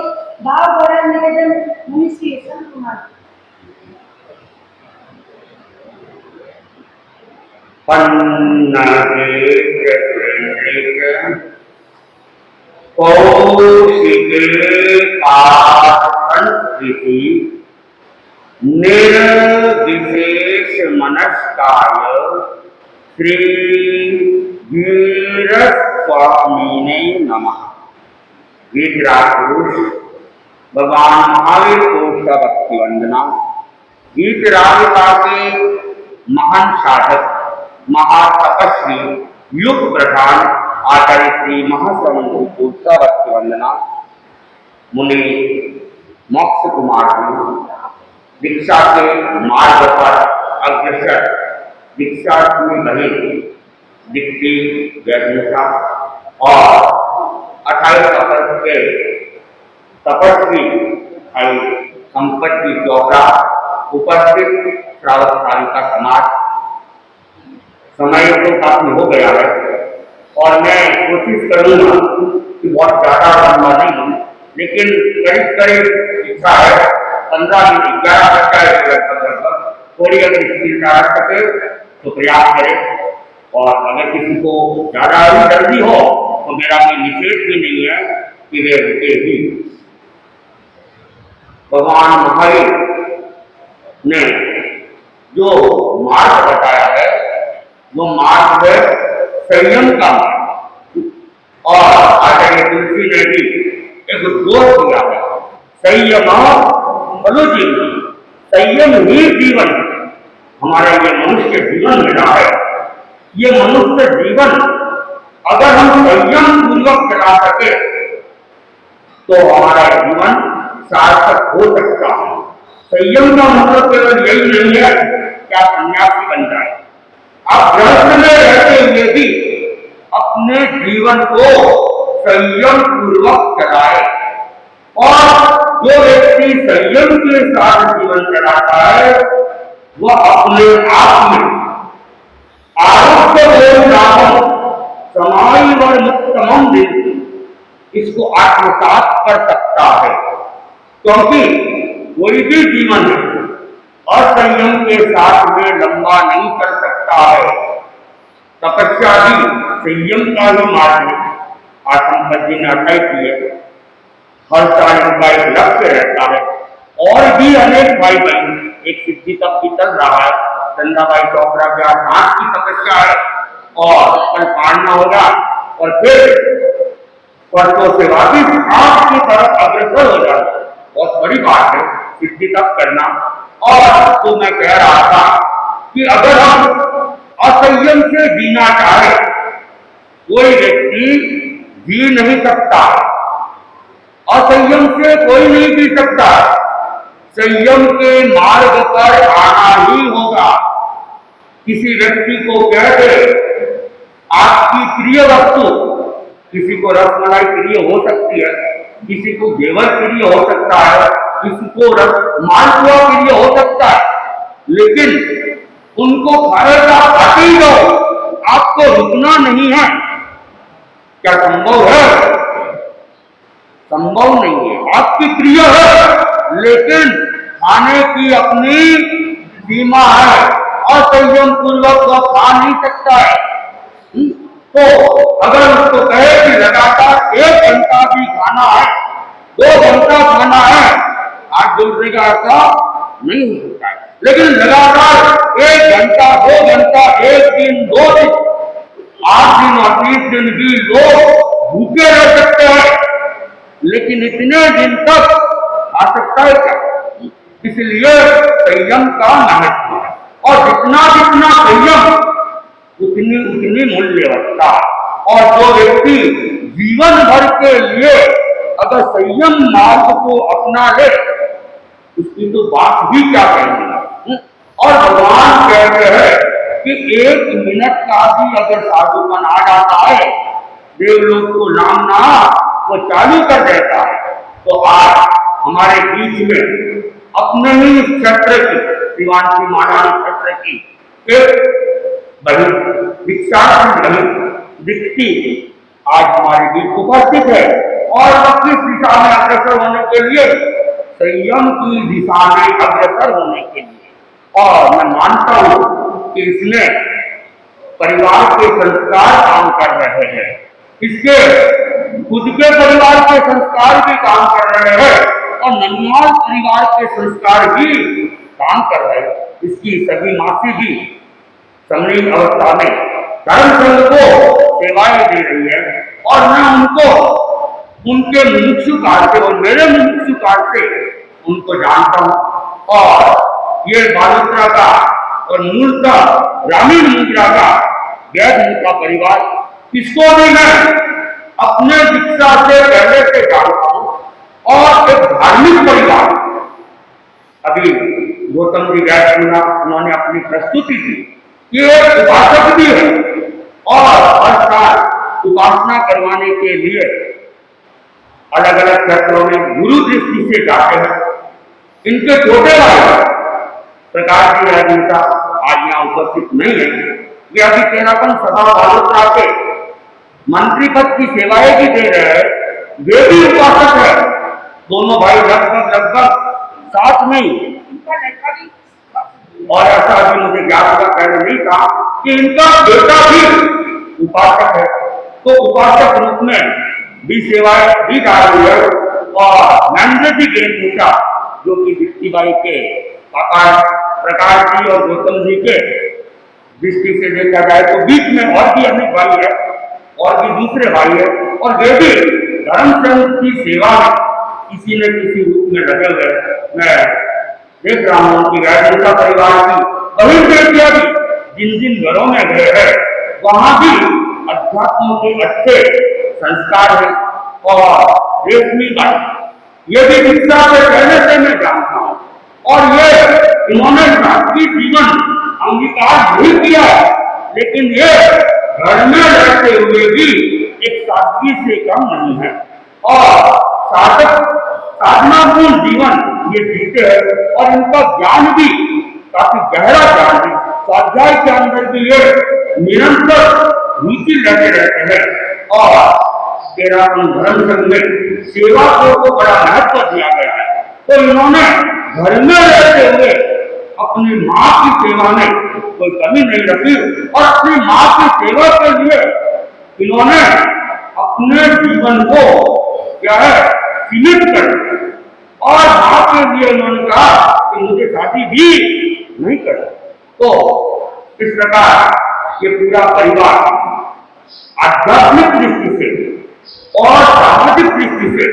भाव भरा निवेदन मुनि श्री संत कुमार। निर्विशेष मनस्काय श्री वीरस्वामिने नमः। वीतराग पुरुष भगवान महावीर को भक्ति वंदना। वीतरागिता के महान साधक महातपस्वी युग प्रधान आचार्य श्री महाश्रवण को भक्ति वंदना। मुनि मोक्ष कुमार दीक्षा के मार्ग पर अग्रसर दीक्षा में रहे दीप्ति जयता और 28 अप्रैल के तपस्वी भाई संपत्ति चौपड़ा उपस्थित श्रावक का समाज। समय तो काफी हो गया है और मैं कोशिश करूंगा कि बहुत ज्यादा लंबा नहीं, लेकिन करीब करीब इच्छा है 15 मिनट 11 बच्चा लगभग थोड़ी अगर स्थिरता रख सके तो प्रयास करें। और अगर किसी को ज्यादा ही जल्दी हो तो मेरा कोई निषेध भी नहीं है कि वे रुके ही। भगवान महावीर ने जो मार्ग बताया है वो मार्ग है संयम का मार्ग। और आचार्य तुलसी ने भी एक दोष दिया है, संयम फलो जीवन, संयम ही जीवन। हमारा ये मनुष्य जीवन मिला है, ये मनुष्य जीवन अगर हम संयम पूर्वक चला सके तो हमारा जीवन सार्थक हो सकता है। संयम का मतलब केवल यही नहीं है कि आप सन्यासी बन जाए, आप गृहस्थ में रहते हुए भी अपने जीवन को संयम पूर्वक चलाए। और जो व्यक्ति संयम के साथ जीवन चलाता है वह अपने आप में आरोग्य समाई व मुक्तमम इसको आत्मसात कर सकता है। क्योंकि कोई भी जीवन असंयम के साथ में लंबा नहीं कर सकता है। तपस्या भी संयम का ही मार्ग है। आश्रम जी ने अटल किए, हर साल उनका एक लक्ष्य रहता है। और भी अनेक भाई बहन, एक सिद्धि तक भी चल रहा है, चंदाबाई चौपड़ा के साथ की तपस्या है और कल पाड़ना होगा और फिर परसों से वापिस आपकी तरफ अग्रसर हो जाए। बहुत बड़ी बात है सिद्धि तक करना। और तो मैं कह रहा था कि अगर हम असंयम से जीना चाहे, कोई व्यक्ति जी नहीं सकता, असंयम से कोई नहीं जी सकता। संयम के मार्ग पर आना ही होगा। किसी व्यक्ति को कह दे आपकी प्रिय वस्तु, किसी को रसमलाई प्रिय हो सकती है, किसी को घेवर प्रिय हो सकता है, किसी को मालपुआ प्रिय हो सकता है, लेकिन उनको खाएगा खाते ही रहो, आपको रुकना नहीं है। क्या संभव है? संभव नहीं है। आपकी प्रिय है लेकिन खाने की अपनी सीमा है, असंयम पूर्वक वह खा नहीं सकता है। तो अगर उसको कहे कि लगातार 1 घंटा भी खाना है, 2 घंटा खाना है, आज दूसरे का ऐसा नहीं हो सकता है। लेकिन लगातार 1 घंटा 2 घंटा 1 दिन 2 दिन 8 दिन और 30 दिन भी लोग भूखे रह सकते हैं। लेकिन इतने दिन तक आ सकता है क्या? इसलिए संयम का महत्व है, और जितना जितना संयम उतनी उतनी मूल्यवत्ता। और जो व्यक्ति जीवन भर के लिए अगर संयम मार्ग को अपना ले, उसकी तो बात भी क्या कहेंगे। और भगवान कहते हैं कि 1 मिनट का भी अगर साधुपन आ जाता है, देवलोक को नामना वो चालू कर देता है। तो आज हमारे बीच में अपने ही क्षेत्र की, शिवांशी महारानी क्षेत्र की एक बड़ी दीक्षार्थी बनी दीप्ति आज हमारे बीच उपस्थित है, और वह किस दिशा में अग्रसर होने के लिए? संयम की दिशा में अग्रसर होने के लिए। और मैं मानता हूं कि इसमें परिवार के संस्कार काम कर रहे हैं, इसके खुद के परिवार के संस्कार भी काम कर रहे हैं, और ननिहाल परिवार के संस्कार भी काम कर रहे हैं। इसकी सभी मासी भी समृद्ध अवस्था में धर्म संघ को सेवाएं दे रही है, और मैं उनको उनके मुमुक्षु काल से और मेरे मुमुक्षु काल से उनको जानता हूं। और ये बालोत्रा का और मूलतः ग्रामीण मुद्रा का वैद्य का परिवार, इसको भी मैं अपने दीक्षा से पहले से जानता हूं। और एक धार्मिक परिवार, अभी गौतम जी वैद्य उन्होंने अपनी प्रस्तुति दी कि एक उपासक भी है, और हर साल उपासना करवाने के लिए अलग अलग क्षेत्रों में गुरु दृष्टि से जाते हैं। इनके छोटे भाई प्रकाश जी राजनेता आज यहाँ उपस्थित नहीं है, वे अभी तेरापन सभा बालोत्रा के मंत्री पद की सेवाएं भी दे रहे हैं, वे भी उपासक है। दोनों भाई लगभग साथ में ही, और ऐसा अभी मुझे ज्ञात का पहले नहीं था कि इनका बेटा भी उपासक है। तो उपासक रूप में भी सेवाएं दी जा रही है। और नरेंद्र जी गेंदा जो कि दीप्तिबाई के प्रकाश जी और गौतम जी के दृष्टि से देखा जाए तो बीच में और भी अनेक भाई है, और भी दूसरे भाई है, और वे भी धर्म संघ की सेवा में किसी न किसी रूप में लगे हुए। मैं देख रहा हूं कि राजनेता परिवार की बहन बेटियां भी जिन जिन घरों में गए हैं, वहां भी अध्यात्म के अच्छे संस्कार है। और रेशमी बाई ये भी दीक्षा से पहले से मैं जानता हूं, और ये इन्होंने राष्ट्रीय जीवन अंगीकार नहीं किया, लेकिन ये घर में रहते हुए भी एक सादगी से कम नहीं है, और साधनापूर्ण जीवन ये जीते हैं। और इनका ज्ञान भी काफी गहरा ज्ञान है, स्वाध्याय के अंदर भी ये निरंतर रुचि लगे रहते हैं। और तेरापन धर्म संघ में सेवा को बड़ा महत्व दिया गया है। तो इन्होंने घर में रहते हुए अपनी माँ की सेवा में कोई कमी नहीं रखी, और अपनी माँ की सेवा के लिए इन्होंने अपने जीवन को क्या है सीमित कर, और माँ के लिए उन्होंने कहा कि मुझे शादी भी नहीं करना। तो इस प्रकार ये पूरा परिवार आध्यात्मिक दृष्टि से और सामाजिक दृष्टि से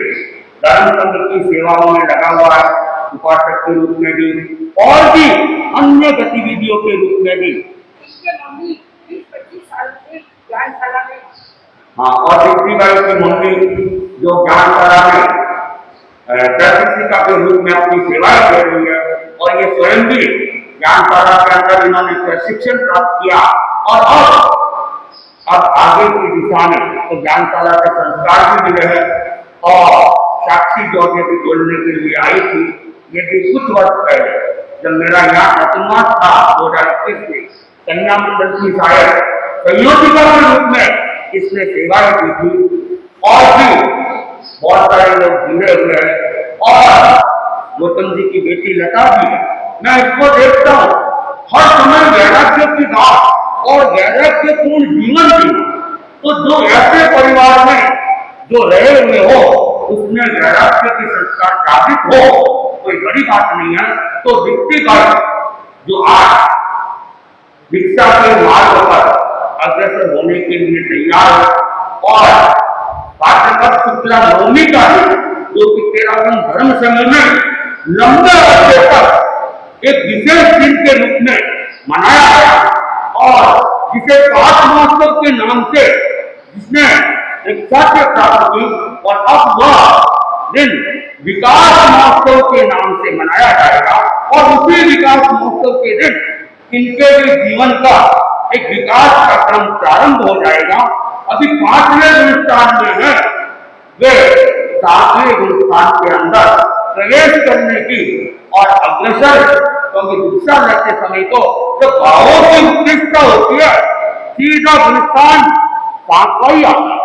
धर्म संघ की सेवाओं में लगा हुआ है, उपासक के रूप में भी और भी अन्य गतिविधियों के रूप में भी। हाँ, और दीप्तिबाई की मम्मी जो ज्ञानशाला में शिक्षिका के रूप में अपनी सेवाएं दे रही है, और ये स्वयं भी ज्ञानशाला के अंदर इन्होंने प्रशिक्षण प्राप्त किया, और अब आगे की दिशा में तो ज्ञानशाला के संस्कार भी मिले हैं। और साक्षी जो भी बोलने के लिए आई थी, ये भी कुछ वर्ष पहले जब मेरा यहाँ प्रतिमास था 2021 में, कन्या मंडल की शायद संयोजिका के रूप में इसने सेवाएं दी थी, और भी बहुत सारे लोग जुड़े हुए हैं, और गौतम जी की बेटी लता भी है। मैं इसको देखता हूँ हर समय वैराग्य की बात और वैराग्यपूर्ण जीवन की। तो जो ऐसे परिवार में जो रहे हुए हो, उसमें वैराग्य के संस्कार जागृत हो, कोई बड़ी बात नहीं है। तो दीप्तिबाई जो आज दीक्षा के मार्ग पर अग्रसर होने के लिए तैयार है, और भाद्रपद शुक्ला नवमी का जो कि तेरावन धर्म संघ में लंबे अरसे तक एक विशेष दिन के रूप में मनाया गया और जिसे पाठ महोत्सव के नाम से जिसने एक ख्याति प्राप्त की और अब वह दिन विकास महोत्सव के नाम से मनाया जाएगा और उसी विकास महोत्सव के दिन इनके भी जीवन का एक विकास का क्रम प्रारंभ हो जाएगा। अभी 5वें गुणस्थान में है, वे 7वें गुणस्थान के अंदर प्रवेश करने की और अग्रसर, क्योंकि दीक्षा लेते समय तो जो भावों की उत्कृष्टता होती है सीधा गुणस्थान 5वां ही आता है।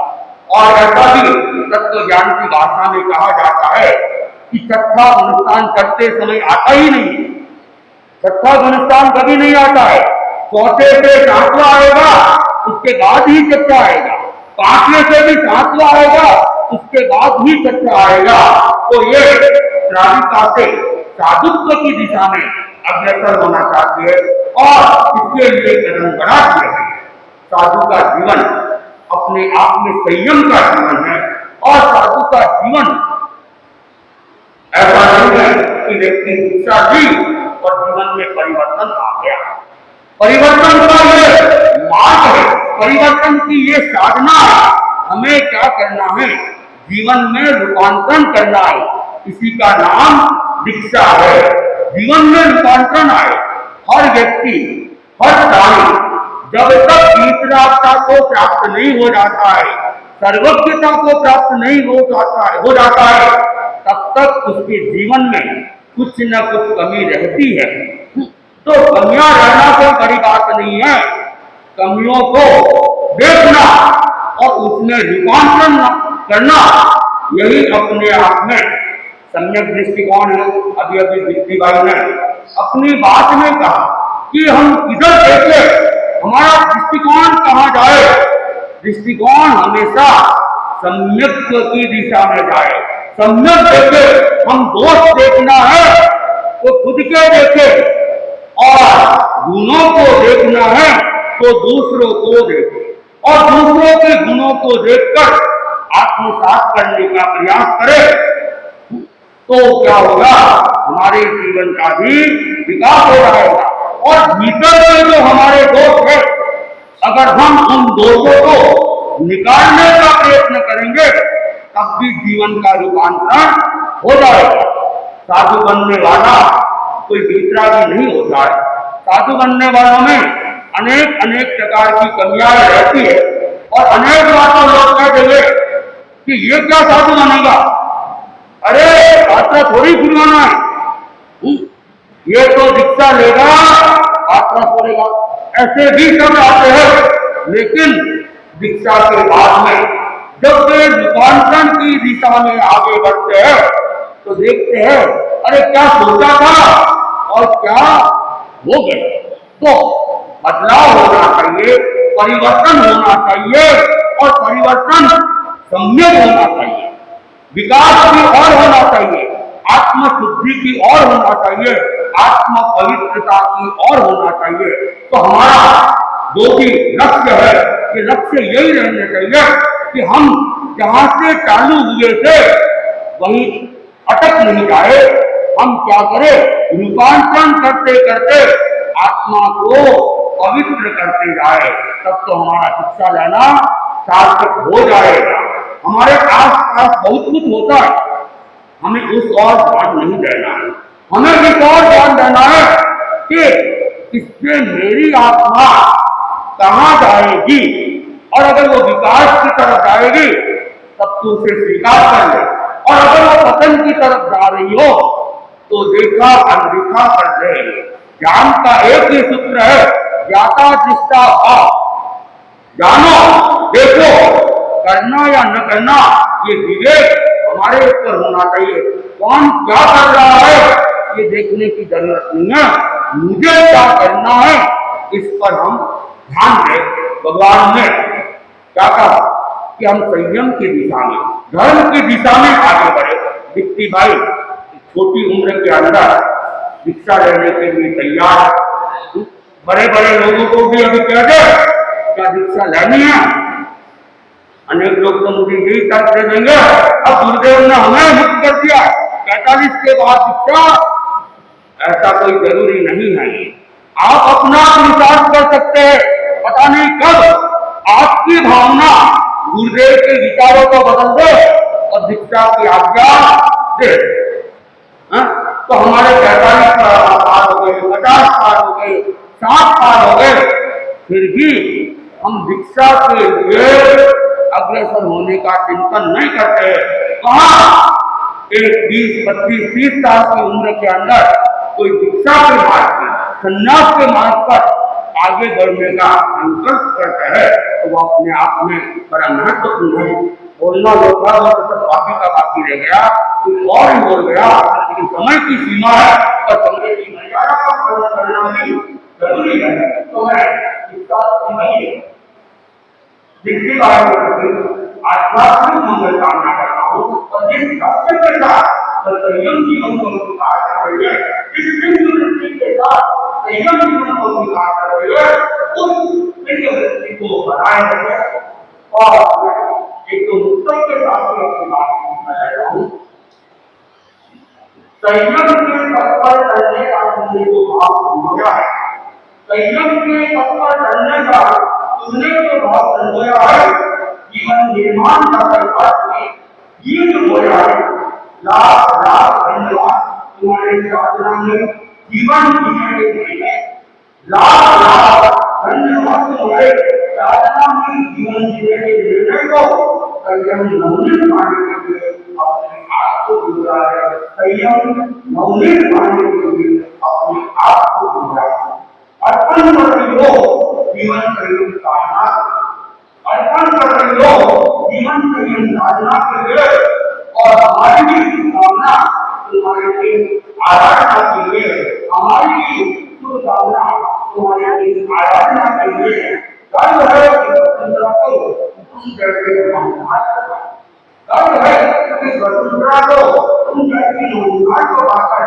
और ऐसा भी तत्व ज्ञान की भाषा में कहा जाता है कि छठा गुणस्थान करते समय आता ही नहीं, छठा गुणस्थान कभी नहीं आता है। चौथे से 7वां आएगा, उसके बाद ही छठा आएगा, 5वें से भी 7वां आएगा, उसके बाद ही छठा आएगा। तो ये श्राविका से साधुत्व की दिशा में अग्रसर होना चाहती है और इसके लिए कदम बढ़ा दिए हैं। साधु का जीवन अपने आप में संयम का जीवन है और साधु का जीवन ऐसा नहीं है कि व्यक्ति दीक्षा दी और जीवन में परिवर्तन आ गया। परिवर्तन का ये मार्ग है, परिवर्तन की ये साधना है। हमें क्या करना है? जीवन में रूपांतरण करना है, इसी का नाम दीक्षा है। जीवन में रूपांतरण आए हर व्यक्ति हर प्राणी जब तक ईश्वरता को प्राप्त नहीं हो जाता है, सर्वज्ञता को प्राप्त नहीं हो जाता है, तब तक उसके जीवन में कुछ न कुछ कमी रहती है। तो कमियां रहना कोई बड़ी बात नहीं है, कमियों को देखना और उसमें रूपांतरण करना, यही अपने आप में सम्यक दृष्टिकोण है। अभी अभी दीप्ति भाई ने अपनी बात में कहा कि हम किधर देखें, हमारा दृष्टिकोण कहाँ जाए? दृष्टिकोण हमेशा सम्यक की दिशा में जाए। सम्यक देखे, हम दोष देखना है तो खुद के देखे और गुणों को देखना है तो दूसरों को देखे और दूसरों के गुणों को देखकर आत्मसात करने का प्रयास करे, तो क्या होगा? हमारे जीवन का भी विकास हो जाएगा। और भीतर में जो हमारे दोष है, अगर हम उन दोषों को निकालने का प्रयत्न करेंगे तब भी जीवन का रूपांतरण हो जाएगा। साधु बनने वाला कोई वितरागी नहीं होता है। साधु बनने वालों में अनेक अनेक प्रकार की कमियां रहती है और अनेक बातों लोग कह देंगे कि ये क्या साधु बनेगा, अरे यात्रा थोड़ी खुलवाना है, ये तो दीक्षा लेगा यात्रा छोड़ेगा, ऐसे भी सब आते हैं। लेकिन दीक्षा के बाद में जब वे रूपांतरण की दिशा में आगे बढ़ते हैं तो देखते हैं अरे क्या सोचा था और क्या हो गया। तो बदलाव होना चाहिए, परिवर्तन होना चाहिए और परिवर्तन सम्यक होना चाहिए, विकास की ओर होना चाहिए, आत्म शुद्धि की ओर होना चाहिए, आत्म पवित्रता की ओर होना चाहिए। तो हमारा जो भी लक्ष्य है, ये लक्ष्य यही रहना चाहिए कि हम जहां से चालू हुए थे वहीं अटक नहीं जाए। हम क्या करें? रूपांतरण करते करते आत्मा को पवित्र करते जाए, तब तो हमारा दीक्षा लेना सार्थक हो जाएगा। हमारे आस पास बहुत कुछ होता है, हमें उस और ध्यान नहीं देना है, हमें इस और ध्यान देना है कि इससे मेरी आत्मा कहाँ जाएगी, और अगर वो विकास की तरफ जाएगी तब तो उसे स्वीकार कर ले, और अगर वो पतन की तरफ जा रही हो तो देखा अनदेखा कर ले। ज्ञान का एक ही सूत्र है, ज्ञाता दृष्टा भाव। जानो, देखो, करना या न करना ये विवेक हमारे ऊपर होना चाहिए। कौन क्या कर रहा है ये देखने की जरूरत नहीं है, मुझे क्या करना है इस पर हम ध्यान दें। भगवान ने क्या कहा कि हम संयम की दिशा में, धर्म की दिशा में आगे बढ़े। दीप्ति भाई छोटी उम्र के अंदर दीक्षा लेने के लिए तैयार, बड़े बड़े लोगों को भी अभी कह दे क्या दीक्षा लेनी है, अनेक लोग तो मुझे यही तर्क दे देंगे, अब गुरुदेव ने हमें मुक्त कर दिया 45 के बाद दीक्षा। ऐसा कोई जरूरी नहीं है। आप अपना विश्वास कर सकते हैं, पता नहीं कब आपकी भावना गुरुदेव के विचारों को बदल दे और दीक्षा की आज्ञा दे। तो हमारे 45 साल हो गए, 50 साल हो गए, 60 साल हो गए, फिर भी हम दीक्षा के लिए अग्रसर होने का चिंतन नहीं करते। कहाँ एक 20, 25, 30 साल की उम्र के अंदर कोई दीक्षा के मार्ग पर, संन्यास के मार्ग पर आगे बढ़ने का संकल्प करते हैं, तो वो अपने आप में बड़ा महत्वपूर्ण है। बोलना जो था वो तो सब बाकी का बाकी रह गया, कुछ और ही बोल गया, लेकिन समय की सीमा है और समय की मर्यादा का पालन करना भी जरूरी है। तो मैं इसका नहीं जिसके बारे में आध्यात्मिक मंगल कामना करता हूँ और जिस लक्ष्य के साथ संयम जीवन को स्वीकार कर रही है, जिस वृत्ति के साथ संयम जीवन को स्वीकार कर रही है, उस वृत्ति को बनाए रखें। और एक तो उत्सव के साथ अपनी बात कर रहा हूँ, संयम के पथ पर चलने का तुमने जो भाव समझा है, संयम के पथ पर चलने का तुमने जो भाव समझा है, जीवन निर्माण का संकल्प में ये जो बोला है, लाख लाख धन्यवाद तुम्हारे साधना में जीवन जीने के लिए, लाख लाख धन्यवाद तुम्हारे साधना में जीवन जीने के निर्णय को संयम नवनीत पाने के लिए अपने आप को जुड़ा है, संयम नवनीत पाने के लिए अपने आप को जुड़ा है। अर्पण कर रही हो जीवन संयम साधना, अर्पण कर रही हो जीवन संयम साधना के लिए, और हमारी भी कामना तुम्हारे लिए आराधना के लिए, हमारी भी शुभकामना तुम्हारे लिए आराधना के लिए। गर्व है कि वसुंधरा को तुम जैसे गर्व है कि वसुंधरा को तुम जैसी योजना को पाकर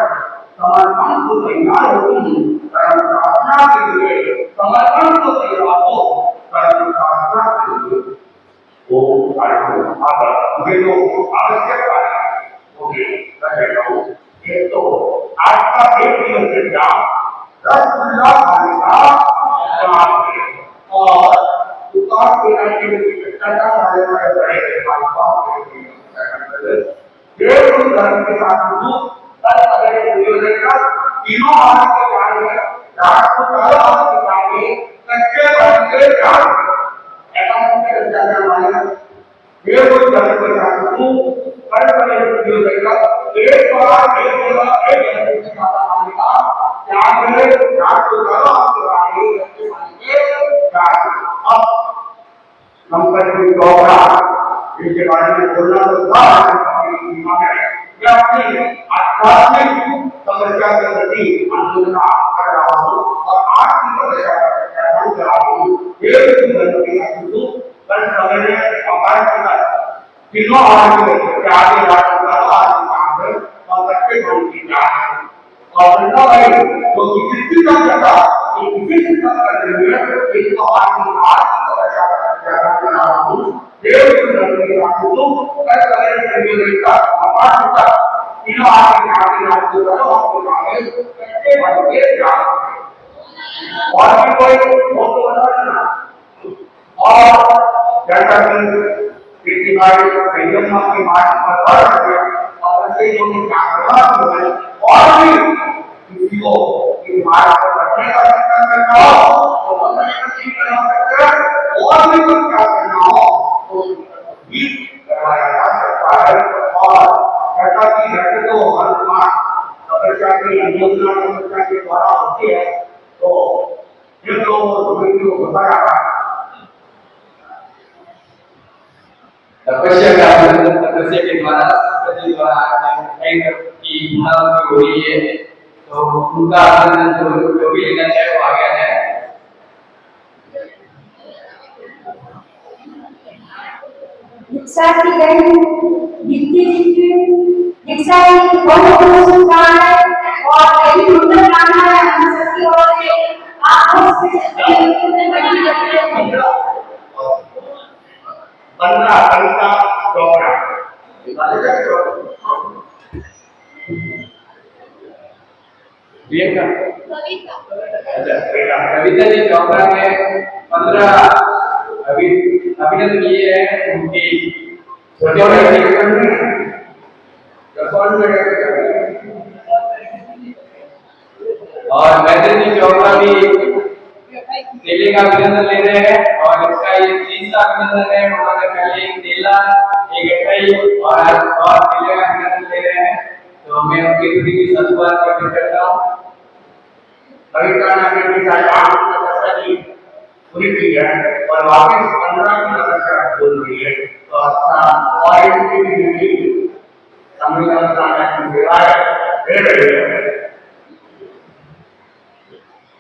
समर्पण को तैयार हो तुम कर्म साधना के लिए, समर्पण को तैयार हो कर्म साधना के लिए। वो मुझे जो आवश्यक कार्य मुझे रहेगा, एक तो आपका एक दिवस एग्जाम रसगुल्ला खाने का और दुकान के धर्म के साथ तीनों हाथ के कार्य रात को कच्चे बनते एक बार इसके बारे में बोलना तो था, आध्यात्मिक समस्या के प्रति आंदोलन कर रहा हूँ और आर्थिक समस्या कर रहा हूँ। कल सवेरे तीनों आगे और बच्चे और जो किसी का करता किसी का कर रही है, इसको और कोई और जैसा कि संयम के मार्ग पर बढ़ रहे और ऐसे और भी किसी को इस मार्ग पर बढ़ने का चिंतन करना हो तो बना सकते हैं, और भी कुछ क्या करना हो तो भी करवाया जा सकता है। और ऐसा की घटना तो हर तपस्या की योजना तपस्या के द्वारा होती है, तो जिन लोगों को बताया तपस्या के द्वारा की हो रही है, तो उनका जो भी लेना चाहे वो आ गया है। दीक्षा की गई दीक्षा की बहुत शुभकामनाएं है और यही मंगल कामना है हम सबकी ओर से। आप 15 कविता चौड़ा कविता अच्छा बेटा कविता जी चोपड़ा ने 15 अभिनंदन किए हैं उनकी छोटे भाई की और मैत्री जी चोपड़ा भी नीले का अभिनंदन ले रहे हैं और इसका ये तीसरा अभिनंदन है। उन्होंने पहले एक नीला एक गठई और नीले का अभिनंदन ले रहे हैं, तो मैं उनकी ड्यूटी की सदुपयोग करता हूँ। कविता ने अपनी सारी तपस्या की पूरी की है और वापस 15 की तपस्या बोल रही है, तो अच्छा और इनकी भी संविधान की सेवाएं दे रही है।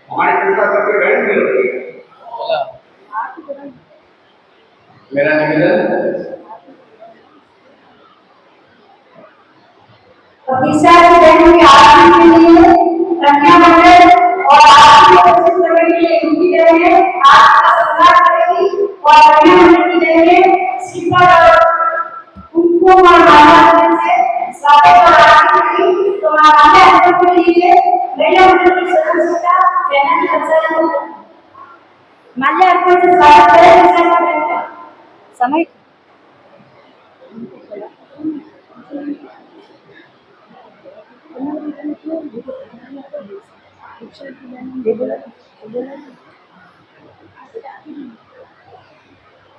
हमारे संस्था सबसे बहन भी होती है। मेरा निवेदन प्रतिष्ठा की बहनों की आरती के लिए कन्या मंडल और आरती को प्रस्तुत करने के लिए उनकी जगह आरती का सम्मान करेगी और कन्या मंडल की जगह श्रीफल और कुमकुम और माला से स्वागत और आरती करेगी। तो माला अर्पण के लिए महिला मंडल की सदस्यता सेना की अफसर को माल्या अर्पण से स्वागत करें। समय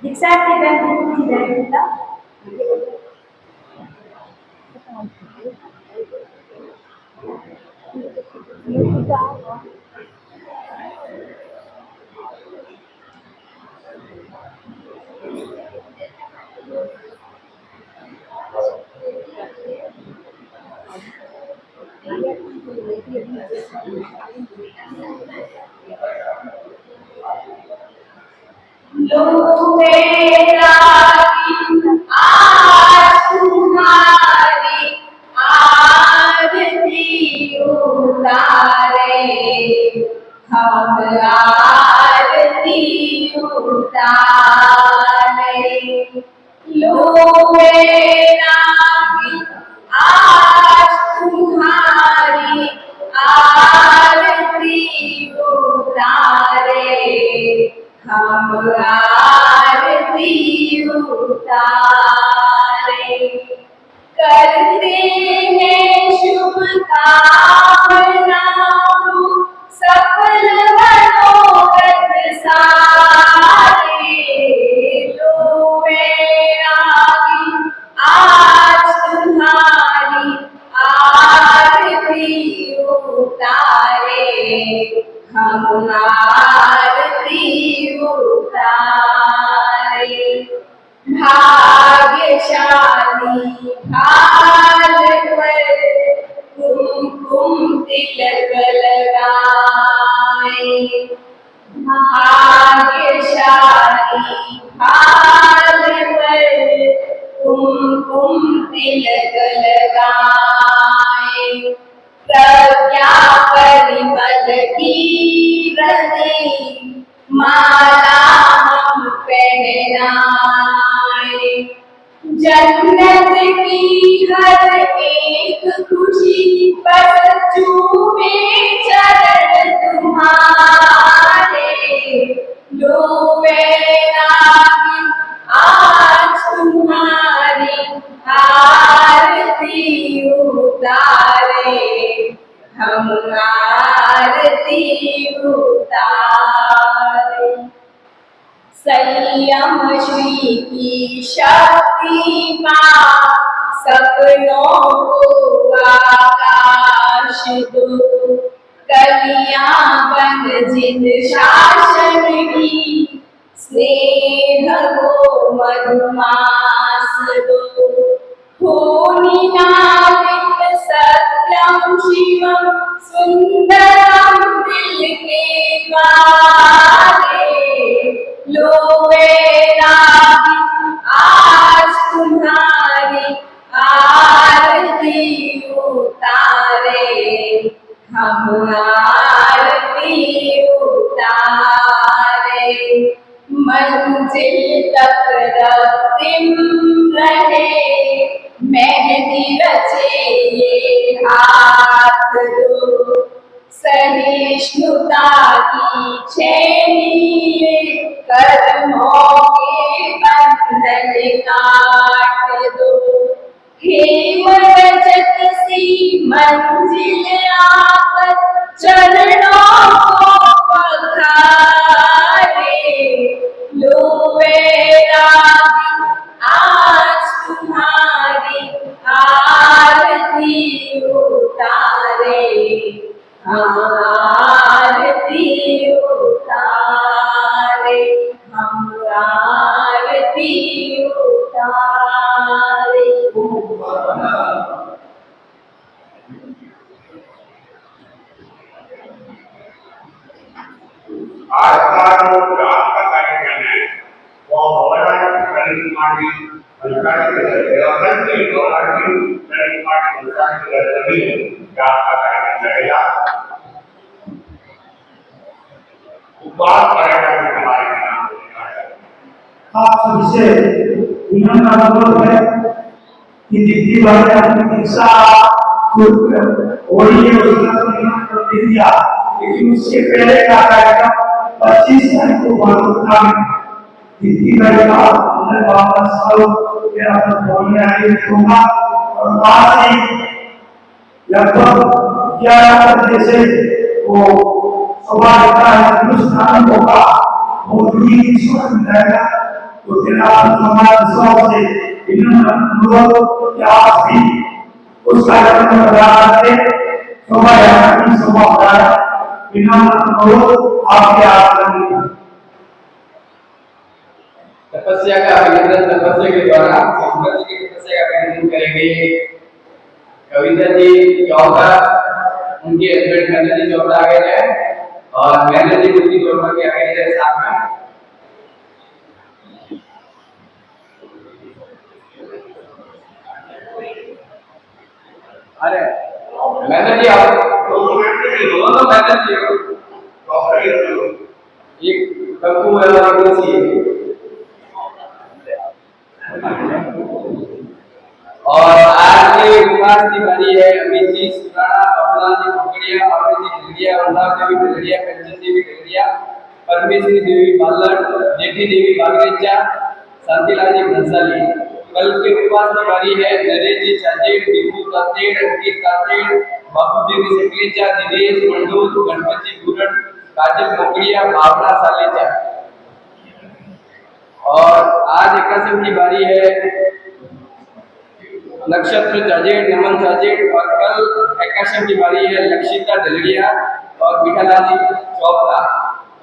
दीक्षा की बहन की जयंती लो मेरा आज तुम्हारी आरती उतारे, हम आरती उतारे। लो मेरा आज तुम्हारी आरती उतारे, हम आरती उतारे। करते हैं शुभ कामनाओं सफल मनोरथ सारे। लो मेरा आज तुम्हारी आरती उतारे, हम आरती उतारे। भाग्यशाली भाल पर कुमकुम तिलक लगाए, भाग्यशाली भाल पर कुमकुम तिलक लगाए। प्रज्ञा परिमल की रति माला हम पहनाए। जन्नत की हर एक खुशी बस चूमे चरण तुम्हारे। लो मेरा आज तुम्हारी आरती उतारे, हम आरती उतारे। संयम श्री की शक्ति माँ सपनों को आकाश दो, कलियां बन जिन शासन की स्नेह को मधुमास दो। हो निनादित सत्यम शिवम सुंदरम दिल के द्वारे। लो मेरा आज तुम्हारी आरती उतारे, हम आरती उतारे। मन मंजिल तक रক্তিम रहे, मेहंदी रचे ये हाथ दो, सहिष्णुता की छेनी कर्मों के बंधन काट दो। हेम रजत सी मंजिल आकर चरणों को पखारे, लो वैरागी आज तुम्हारी आरती उतारे, आरती उतारे, हम आरती उतारे। आज का जो रात का कार्यक्रम है वो भगवान कलिमानी संस्कृत के कलिमानी संस्कृत के रात का कार्यक्रम रहेगा। उपवास कार्यक्रम हमारे यहाँ आप सबसे विनम्र अनुरोध है कि जितनी बार अपनी दीक्षा हो रही है उसका तो नियम कर दिया, लेकिन उससे पहले का कार्यक्रम 25 तारीख को बड़ौदा में जितनी बार हमने वापस आओ मेरा तो बोलने आगे होगा और आज ही लगभग 11 बजे से वो सुबह का अनुष्ठान होगा, वो भी जाएगा। तो तेरा समाज से अनुरोध कि आप भी उस कार्यक्रम में करते शोभा अनुरोध आपके तपस्या का अभिनंदन तपस्या के द्वारा शंकर जी की तपस्या का अभिनंदन करेंगे कविता जी चौथा, उनके हस्बैंड मेहनत जी चौथा आगे जाए और मेहनत जी उनकी चौथा के आगे जाए साथ में। अरे मेहनत जी आप दोनों मेहनत जी एक कप्पू है और कुर्सी है और आज के उपवास की बारी है अमित जी सुराणा, बाबूलाल जी कुकड़िया, अमित जी ढिलरिया, उन्नाव देवी ढिलरिया, कंचन देवी ढिलरिया, परमेश्वरी देवी बालन, जेठी देवी बागरेचा, शांतिलाल जी भंसाली। कल के उपवास की बारी है नरेश जी चांदेड़, दीपू तातेड़, अंकित तातेड़, बाबू देवी सकलेचा, दिनेश मंडोल, गणपत जी गुरन, काजल कुकड़िया, भावना सालेचा। और आज एकादशी की बारी है नक्षत्र चाजेड़, नमन चाजेड़ और कल एकादशी की बारी है लक्षिता ढलड़िया और बिठालाल जी चौपड़ा।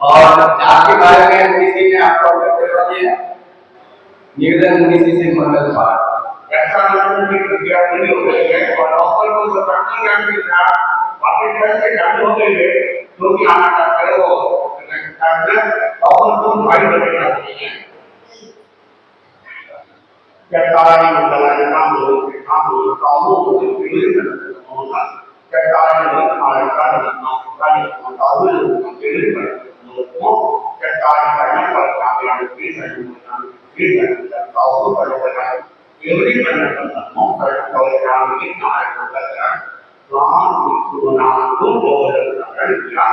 और आपके बारे में किसी ने आपको अवगत करवा दिया निवेदन मुनीसी से मंगल पाठ ऐसा मतलब कि प्रक्रिया नहीं हो गई है और ऑफर को जो करने का भी था वापस घर से चालू हो गई है जो कि आना चाहता है वो ऑफर को भाई बनेगा क्या कारण बताया काम हो कामों को बिल्कुल करना होगा क्या कारण हमारे कारण कामों को बिल्कुल करना होगा क्या कारण करना पर कामयाब भी करना कामों पर होगा एवरी करना कामों पर और काम की कार्य करना राम सुना तो बोल करना